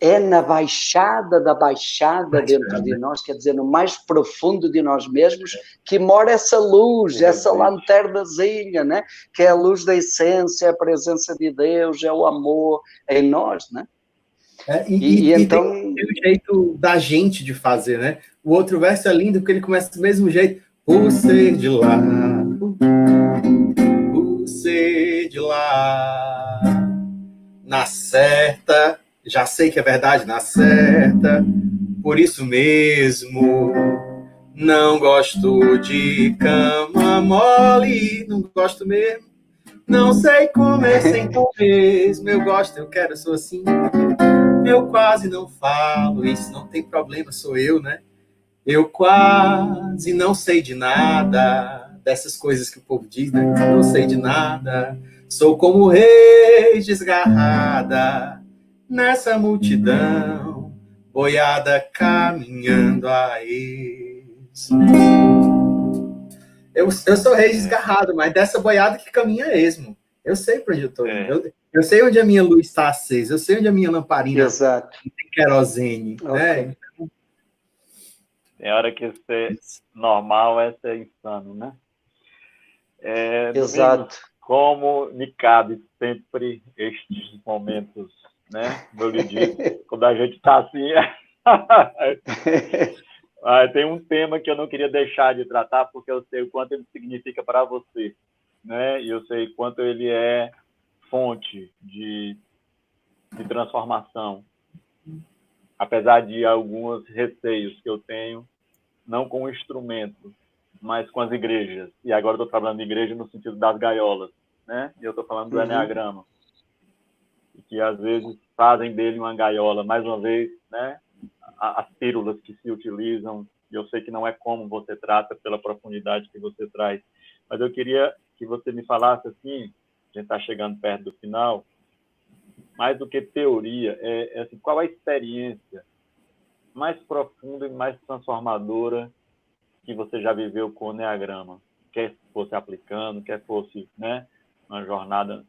É na Baixada da Baixada dentro de nós, quer dizer, no mais profundo de nós mesmos, que mora essa luz, essa lanternazinha, né? Que é a luz da essência, a presença de Deus, é o amor em nós, né? E então... tem o jeito da gente de fazer, né? O outro verso é lindo, porque ele começa do mesmo jeito. O ser de lá, o ser de lá, na certa, já sei que é verdade, na certa, por isso mesmo, não gosto de cama mole, não gosto mesmo, não sei comer sem comer, eu gosto, eu quero, sou assim, eu quase não falo, isso não tem problema, sou eu, né? Eu quase não sei de nada, dessas coisas que o povo diz, né? Não sei de nada, sou como rei desgarrada, nessa multidão, boiada caminhando a esmo. Eu sou rei desgarrado, mas dessa boiada que caminha a esmo. Eu sei para onde eu estou indo. Eu sei onde a minha luz está acesa, eu sei onde a minha lamparina tem querosene, né? Tem hora que ser normal é ser insano, né? Exato. Domingos, como me cabe sempre estes momentos, né? Eu lhe digo, quando a gente está assim... tem um tema que eu não queria deixar de tratar, porque eu sei o quanto ele significa para você, né? E eu sei o quanto ele é fonte de transformação. apesar de alguns receios que eu tenho, não com o instrumento, mas com as igrejas. E agora eu estou falando de igreja no sentido das gaiolas, né? E eu estou falando do Enneagrama. E que às vezes fazem dele uma gaiola, mais uma vez, né? As pílulas que se utilizam, e eu sei que não é como você trata, pela profundidade que você traz, mas eu queria que você me falasse assim, a gente está chegando perto do final, mais do que teoria, assim, qual a experiência mais profunda e mais transformadora que você já viveu com o Enneagrama? Quer fosse aplicando, quer fosse, né, uma jornada,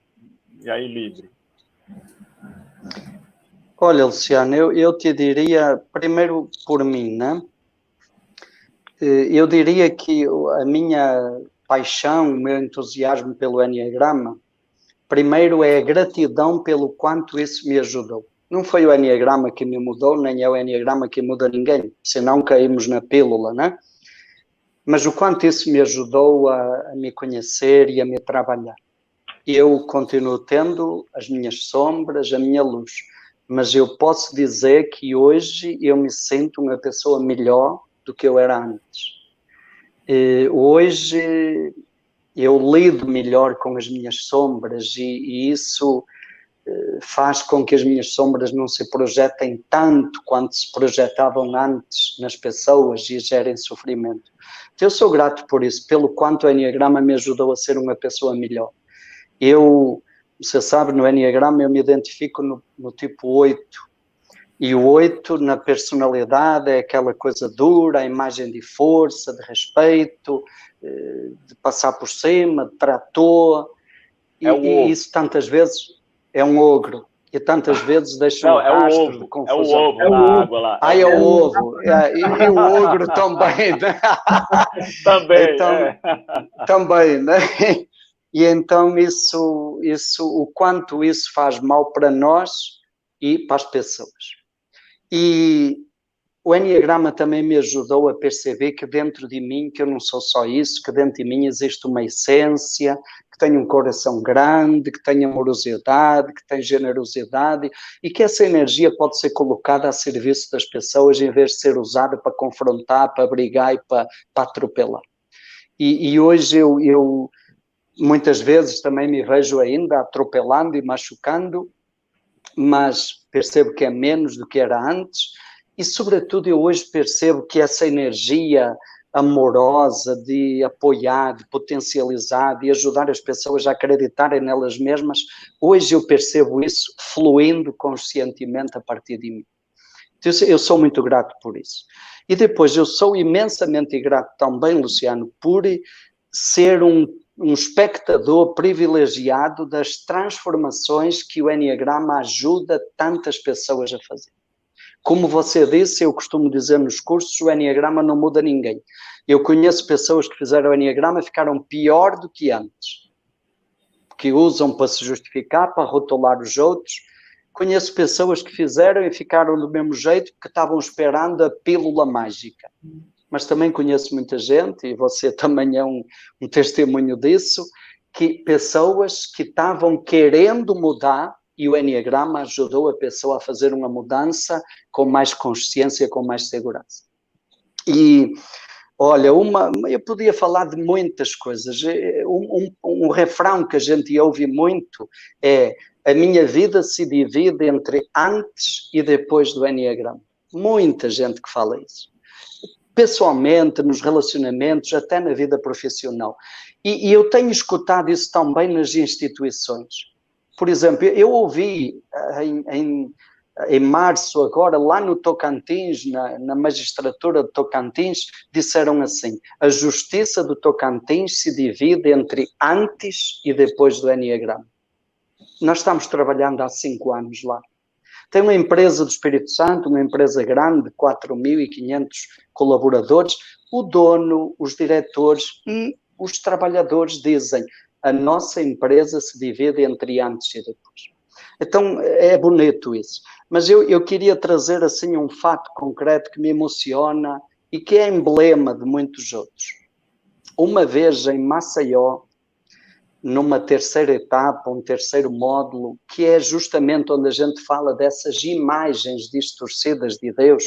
e aí livre. Olha, Luciano, eu te diria, primeiro por mim, né? Eu diria que a minha paixão, o meu entusiasmo pelo Enneagrama, primeiro é a gratidão pelo quanto isso me ajudou. Não foi o Enneagrama que me mudou, nem é o Enneagrama que muda ninguém, senão caímos na pílula, né? Mas o quanto isso me ajudou a me conhecer e a me trabalhar. Eu continuo tendo as minhas sombras, a minha luz, mas eu posso dizer que hoje eu me sinto uma pessoa melhor do que eu era antes. Hoje eu lido melhor com as minhas sombras e isso faz com que as minhas sombras não se projetem tanto quanto se projetavam antes nas pessoas e gerem sofrimento. Então, eu sou grato por isso, pelo quanto o Enneagrama me ajudou a ser uma pessoa melhor. Você sabe, no Enneagrama eu me identifico no tipo 8. E o 8 na personalidade é aquela coisa dura, a imagem de força, de respeito, de passar por cima, de trator. E isso tantas vezes é um ogro. E tantas vezes deixa um rastro de confusão. É o ovo na água lá. É o ovo. E o ogro também. Né? Também, então, também, né? E então isso, o quanto isso faz mal para nós e para as pessoas. E o Enneagrama também me ajudou a perceber que dentro de mim, que eu não sou só isso, que dentro de mim existe uma essência, que tem um coração grande, que tem amorosidade, que tem generosidade e que essa energia pode ser colocada a serviço das pessoas em vez de ser usada para confrontar, para brigar e para atropelar. E hoje eu muitas vezes também me vejo ainda atropelando e machucando, mas percebo que é menos do que era antes e, sobretudo, eu hoje percebo que essa energia amorosa de apoiar, de potencializar, de ajudar as pessoas a acreditarem nelas mesmas, hoje eu percebo isso fluindo conscientemente a partir de mim. Então, eu sou muito grato por isso. E depois eu sou imensamente grato também, Luciano, por ser um espectador privilegiado das transformações que o Enneagrama ajuda tantas pessoas a fazer. Como você disse, eu costumo dizer nos cursos, o Enneagrama não muda ninguém. Eu conheço pessoas que fizeram o Enneagrama e ficaram pior do que antes, que usam para se justificar, para rotular os outros. Conheço pessoas que fizeram e ficaram do mesmo jeito porque estavam esperando a pílula mágica. Mas também conheço muita gente, e você também é um testemunho disso, que pessoas que estavam querendo mudar e o Enneagrama ajudou a pessoa a fazer uma mudança com mais consciência, com mais segurança. E, olha, eu podia falar de muitas coisas. Um refrão que a gente ouve muito é: a minha vida se divide entre antes e depois do Enneagrama. Muita gente que fala isso. Pessoalmente, nos relacionamentos, até na vida profissional. E eu tenho escutado isso também nas instituições. Por exemplo, eu ouvi em março agora, lá no Tocantins, na magistratura de Tocantins, disseram assim: a justiça do Tocantins se divide entre antes e depois do Enneagrama. Nós estamos trabalhando há 5 anos lá. Tem uma empresa do Espírito Santo, uma empresa grande, 4.500 colaboradores. O dono, os diretores e os trabalhadores dizem: a nossa empresa se divide entre antes e depois. Então, é bonito isso. Mas eu queria trazer assim um fato concreto que me emociona e que é emblema de muitos outros. Uma vez em Maceió, numa terceira etapa, um terceiro módulo, que é justamente onde a gente fala dessas imagens distorcidas de Deus.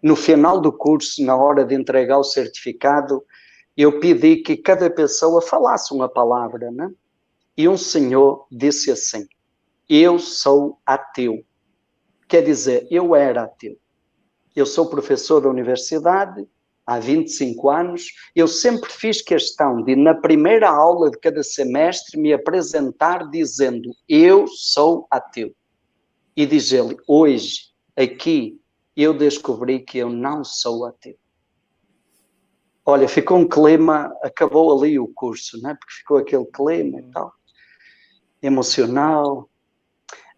No final do curso, na hora de entregar o certificado, eu pedi que cada pessoa falasse uma palavra, né? E um senhor disse assim: eu sou ateu. Quer dizer, eu era ateu. Eu sou professor da universidade há 25 anos. Eu sempre fiz questão de, na primeira aula de cada semestre, me apresentar dizendo: eu sou ateu. E diz ele: hoje, aqui, eu descobri que eu não sou ateu. Olha, ficou um clima, acabou ali o curso, né? Porque ficou aquele clima e tal, emocional.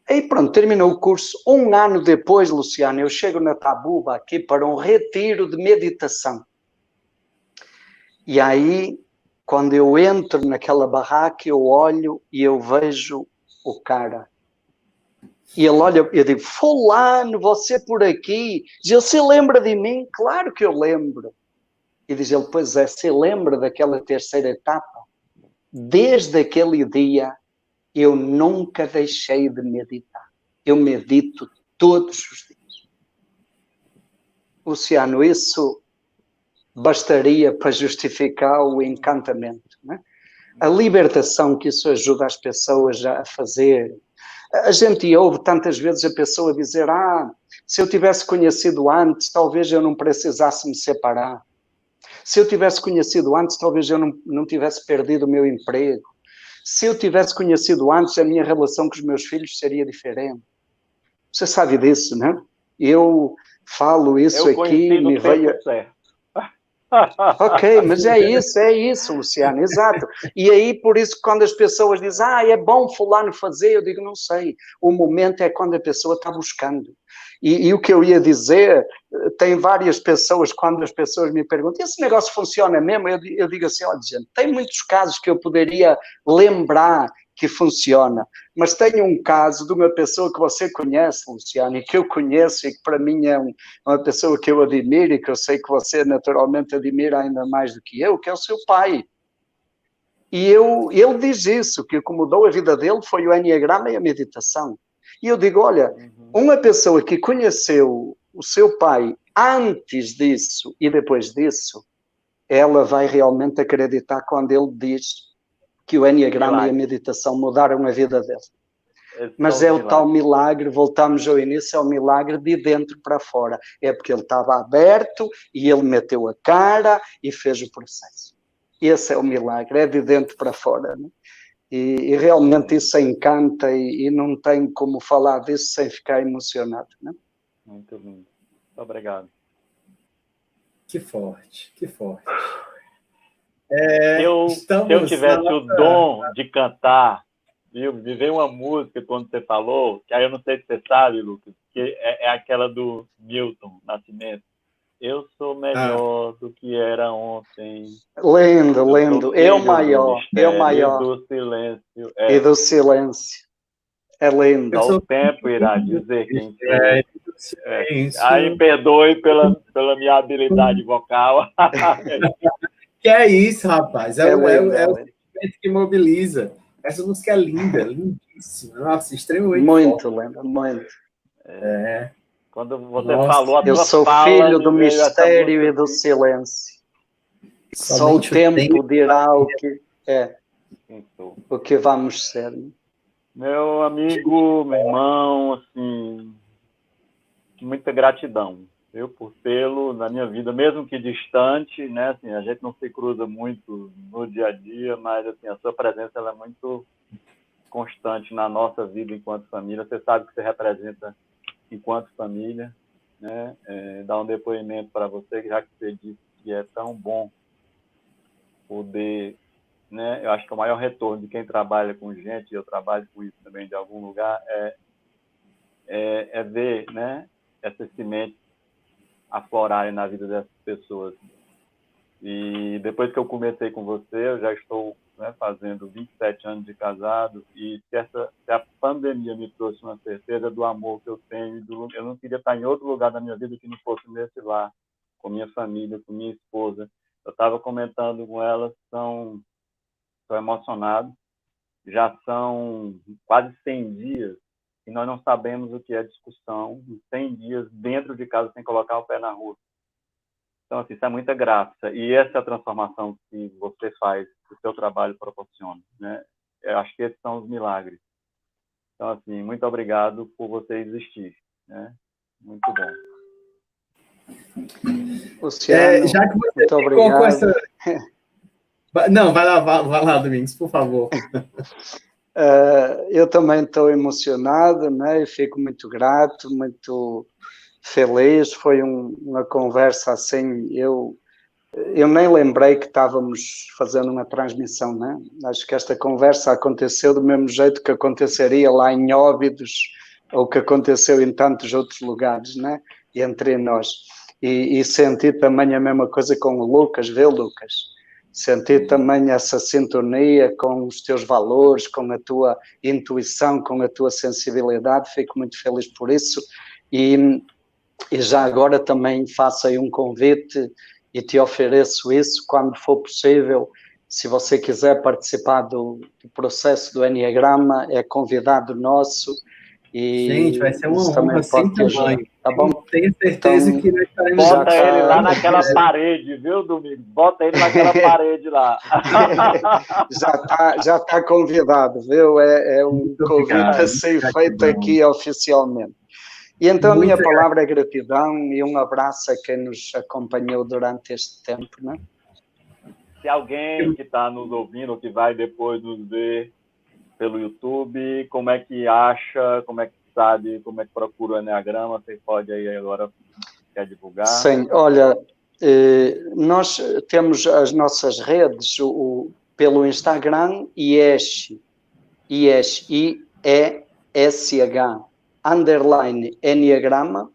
Aí pronto, terminou o curso. Um ano depois, Luciano, eu chego na Tabuba aqui para um retiro de meditação. E aí, quando eu entro naquela barraca, eu olho e eu vejo o cara. E ele olha, eu digo: fulano, você por aqui? Diz ele: você lembra de mim? Claro que eu lembro. E diz ele: pois é, você lembra daquela terceira etapa? Desde aquele dia, eu nunca deixei de meditar. Eu medito todos os dias. Luciano, isso bastaria para justificar o encantamento, né? A libertação que isso ajuda as pessoas a fazer. A gente ouve tantas vezes a pessoa dizer: se eu tivesse conhecido antes, talvez eu não precisasse me separar. Se eu tivesse conhecido antes, talvez eu não tivesse perdido o meu emprego. Se eu tivesse conhecido antes, a minha relação com os meus filhos seria diferente. Você sabe disso, né? Eu falo isso Eu aqui, conheci me no tempo veio... certo. Ok, mas é isso, Luciano, exato. E aí, por isso, quando as pessoas dizem: é bom fulano fazer, eu digo: não sei. O momento é quando a pessoa está buscando. E o que eu ia dizer, tem várias pessoas, quando as pessoas me perguntam: esse negócio funciona mesmo? Eu digo assim: olha, gente, tem muitos casos que eu poderia lembrar que funciona, mas tenho um caso de uma pessoa que você conhece, Luciano, e que eu conheço e que para mim é uma pessoa que eu admiro e que eu sei que você naturalmente admira ainda mais do que eu, que é o seu pai. E ele diz isso, que o que mudou a vida dele foi o enneagrama e a meditação. E eu digo: olha, uma pessoa que conheceu o seu pai antes disso e depois disso, ela vai realmente acreditar quando ele diz que o enneagrama e a meditação mudaram a vida dele. Mas é o tal milagre, voltamos ao início, é o milagre de dentro para fora. É porque ele estava aberto e ele meteu a cara e fez o processo. Esse é o milagre, é de dentro para fora. Né? E realmente isso encanta e não tem como falar disso sem ficar emocionado. Né? Muito lindo. Muito obrigado. Que forte, que forte. Se eu tivesse o dom de cantar, viu? Me veio uma música quando você falou, que aí eu não sei se você sabe, Lucas, que é aquela do Milton Nascimento. Eu sou melhor do que era ontem. Lindo. É o maior. Do silêncio. E do silêncio. É lindo. Só o tempo irá dizer quem sou. Aí perdoe pela minha habilidade vocal. Que é isso, rapaz. É o sentimento que mobiliza. Essa música é linda, lindíssima. Nossa, extremamente muito forte. linda, muito. Quando você falou a tua eu sou fala, filho do mistério e do silêncio. Só o tempo dirá o que é, o que vamos ser. Meu amigo, meu irmão, assim, muita gratidão, viu, por tê-lo na minha vida, mesmo que distante, né? Assim, a gente não se cruza muito no dia a dia, mas assim, a sua presença ela é muito constante na nossa vida enquanto família. Você sabe que você representa enquanto família, né? Dar um depoimento para você, já que você disse que é tão bom poder, né? Eu acho que o maior retorno de quem trabalha com gente, e eu trabalho com isso também de algum lugar, é ver, né, essas sementes aflorarem na vida dessas pessoas. E depois que eu comecei com você, eu já estou, né, fazendo 27 anos de casado, e se a pandemia me trouxe uma certeza do amor que eu tenho, eu não queria estar em outro lugar da minha vida que não fosse nesse lar, com minha família, com minha esposa. Eu estava comentando com ela, estou emocionado, já são quase 100 dias e nós não sabemos o que é discussão em 100 dias dentro de casa sem colocar o pé na rua. Então, assim, isso é muita graça. E essa é a transformação que você faz, que o seu trabalho proporciona, né? Eu acho que esses são os milagres. Então, assim, muito obrigado por você existir, né? Muito bom. Luciano, já que você muito ficou obrigado. com essa... Não, vai lá, Domingos, por favor. Eu também estou emocionado, né? E fico muito grato, muito feliz. Foi uma conversa assim, eu nem lembrei que estávamos fazendo uma transmissão, né? Acho que esta conversa aconteceu do mesmo jeito que aconteceria lá em Óbidos ou que aconteceu em tantos outros lugares, né? Entre nós. E senti também a mesma coisa com o Lucas, vê, Lucas? Senti também essa sintonia com os teus valores, com a tua intuição, com a tua sensibilidade. Fico muito feliz por isso. E já agora também faço aí um convite e te ofereço isso quando for possível. Se você quiser participar do processo do Enneagrama, é convidado nosso. E gente, vai ser uma honra sem tamanho. Tá bom? Tenho certeza então, que nós estaremos... Bota ele lá naquela parede, viu, Domingos? Bota ele naquela parede lá. já tá convidado, viu? É um convite a ser feito aqui oficialmente. E então a minha palavra é gratidão e um abraço a quem nos acompanhou durante este tempo, né? Se alguém que está nos ouvindo, ou que vai depois nos ver pelo YouTube, como é que acha, como é que sabe, como é que procura o Enneagrama, você pode aí agora, quer divulgar? Sim, olha, nós temos as nossas redes, pelo Instagram, IESH, _, Enneagrama,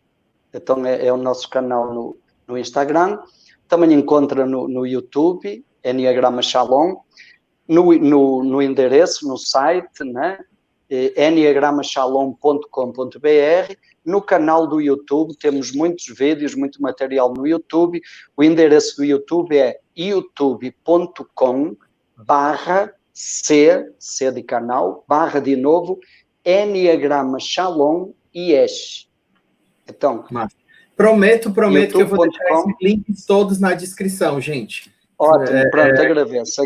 então é o nosso canal no Instagram. Também encontra no YouTube, Enneagrama Shalom, no endereço, no site, né? enneagramachalom.com.br. No canal do YouTube temos muitos vídeos, muito material no YouTube. O endereço do YouTube é youtube.com/C de canal, / de novo, Enneagrama Shalom IESH. Então, prometo que eu vou deixar esses links todos na descrição, gente. Ótimo, pronto, agradeço.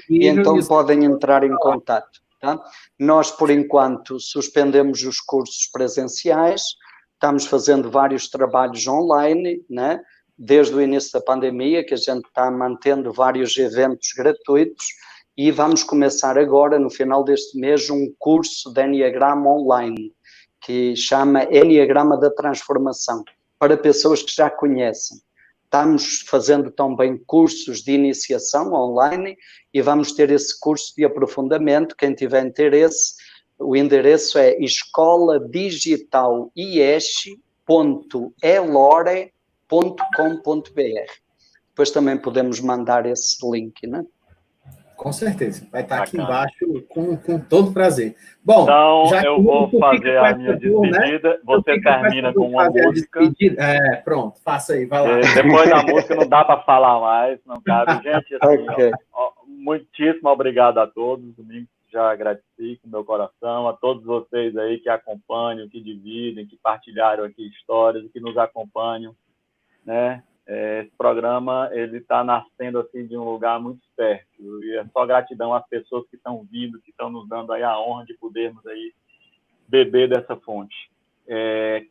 E então podem entrar em contato. Tá? Nós, por enquanto, suspendemos os cursos presenciais, estamos fazendo vários trabalhos online, né? Desde o início da pandemia, que a gente está mantendo vários eventos gratuitos, e vamos começar agora, no final deste mês, um curso de Enneagrama online, que chama Enneagrama da Transformação, para pessoas que já conhecem. Estamos fazendo também cursos de iniciação online e vamos ter esse curso de aprofundamento. Quem tiver interesse, o endereço é escoladisitalies.elore.com.br. Depois também podemos mandar esse link, né? Com certeza, vai estar aqui embaixo com todo prazer. Bom, então já eu vou fazer a minha despedida, né? Você termina com uma música. Pronto, faça aí, vai lá. Depois da música não dá para falar mais, não cabe. Gente, assim, muitíssimo obrigado a todos, Domingos, já agradeci com meu coração, a todos vocês aí que acompanham, que dividem, que partilharam aqui histórias, que nos acompanham, né? Esse programa, ele está nascendo assim de um lugar muito certo, e é só gratidão às pessoas que estão vindo, que estão nos dando aí a honra de podermos aí beber dessa fonte.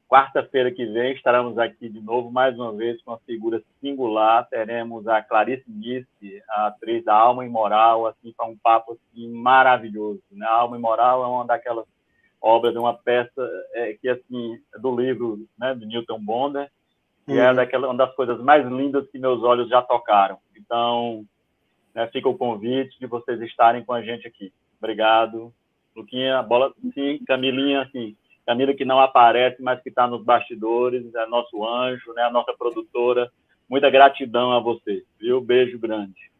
Quarta-feira que vem estaremos aqui de novo, mais uma vez, com uma figura singular. Teremos a Clarice Nice, a atriz da Alma Imoral, assim, para um papo assim, maravilhoso, né? A Alma Imoral é uma daquelas obras, de uma peça que, assim, do livro, né, de Newton Bonder, que é uma das coisas mais lindas que meus olhos já tocaram. Então, né, fica o convite de vocês estarem com a gente aqui. Obrigado. Luquinha, bola, sim, Camilinha, sim. Camila que não aparece, mas que está nos bastidores, é nosso anjo, né, a nossa produtora. Muita gratidão a você, viu? Beijo grande.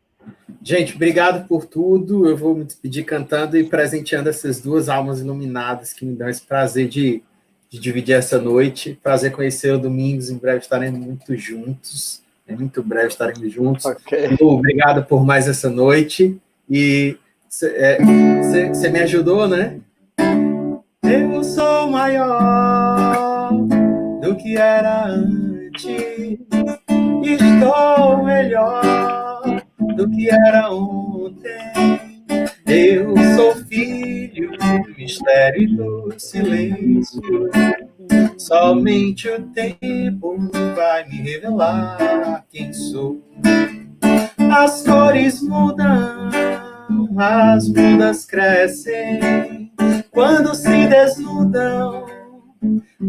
Gente, obrigado por tudo. Eu vou me despedir cantando e presenteando essas duas almas iluminadas que me dão esse prazer de dividir essa noite. Prazer conhecer o Domingos, em breve estaremos muito juntos. Muito breve estaremos juntos. Okay. Obrigado por mais essa noite. E Você me ajudou, né? Eu sou maior do que era antes, estou melhor do que era ontem. Eu sou filho do mistério e do silêncio. Somente o tempo vai me revelar quem sou. As cores mudam, as mudas crescem, quando se desnudam,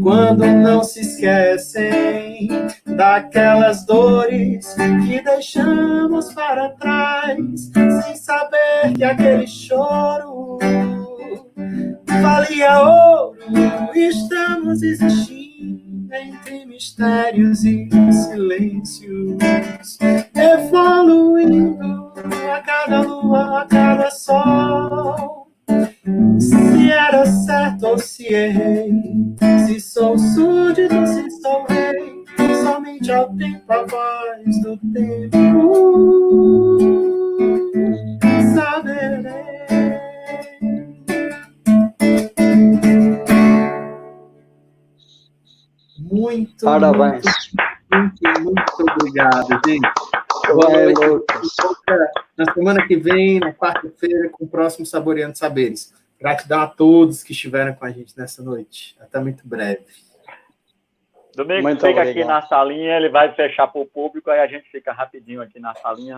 quando não se esquecem daquelas dores que deixamos para trás, sem saber que aquele choro valia ouro. Estamos existindo entre mistérios e silêncios, evoluindo a cada lua, a cada sol. Se era certo ou se errei, se sou súdito, se sou rei, somente ao tempo a voz do tempo saberei. Muito, parabéns. Muito obrigado, gente. Boa noite. Na semana que vem, na quarta-feira, com o próximo Saboreando Saberes. Gratidão a todos que estiveram com a gente nessa noite. Até muito breve. Domingo fica aqui na salinha, ele vai fechar para o público, aí a gente fica rapidinho aqui na salinha.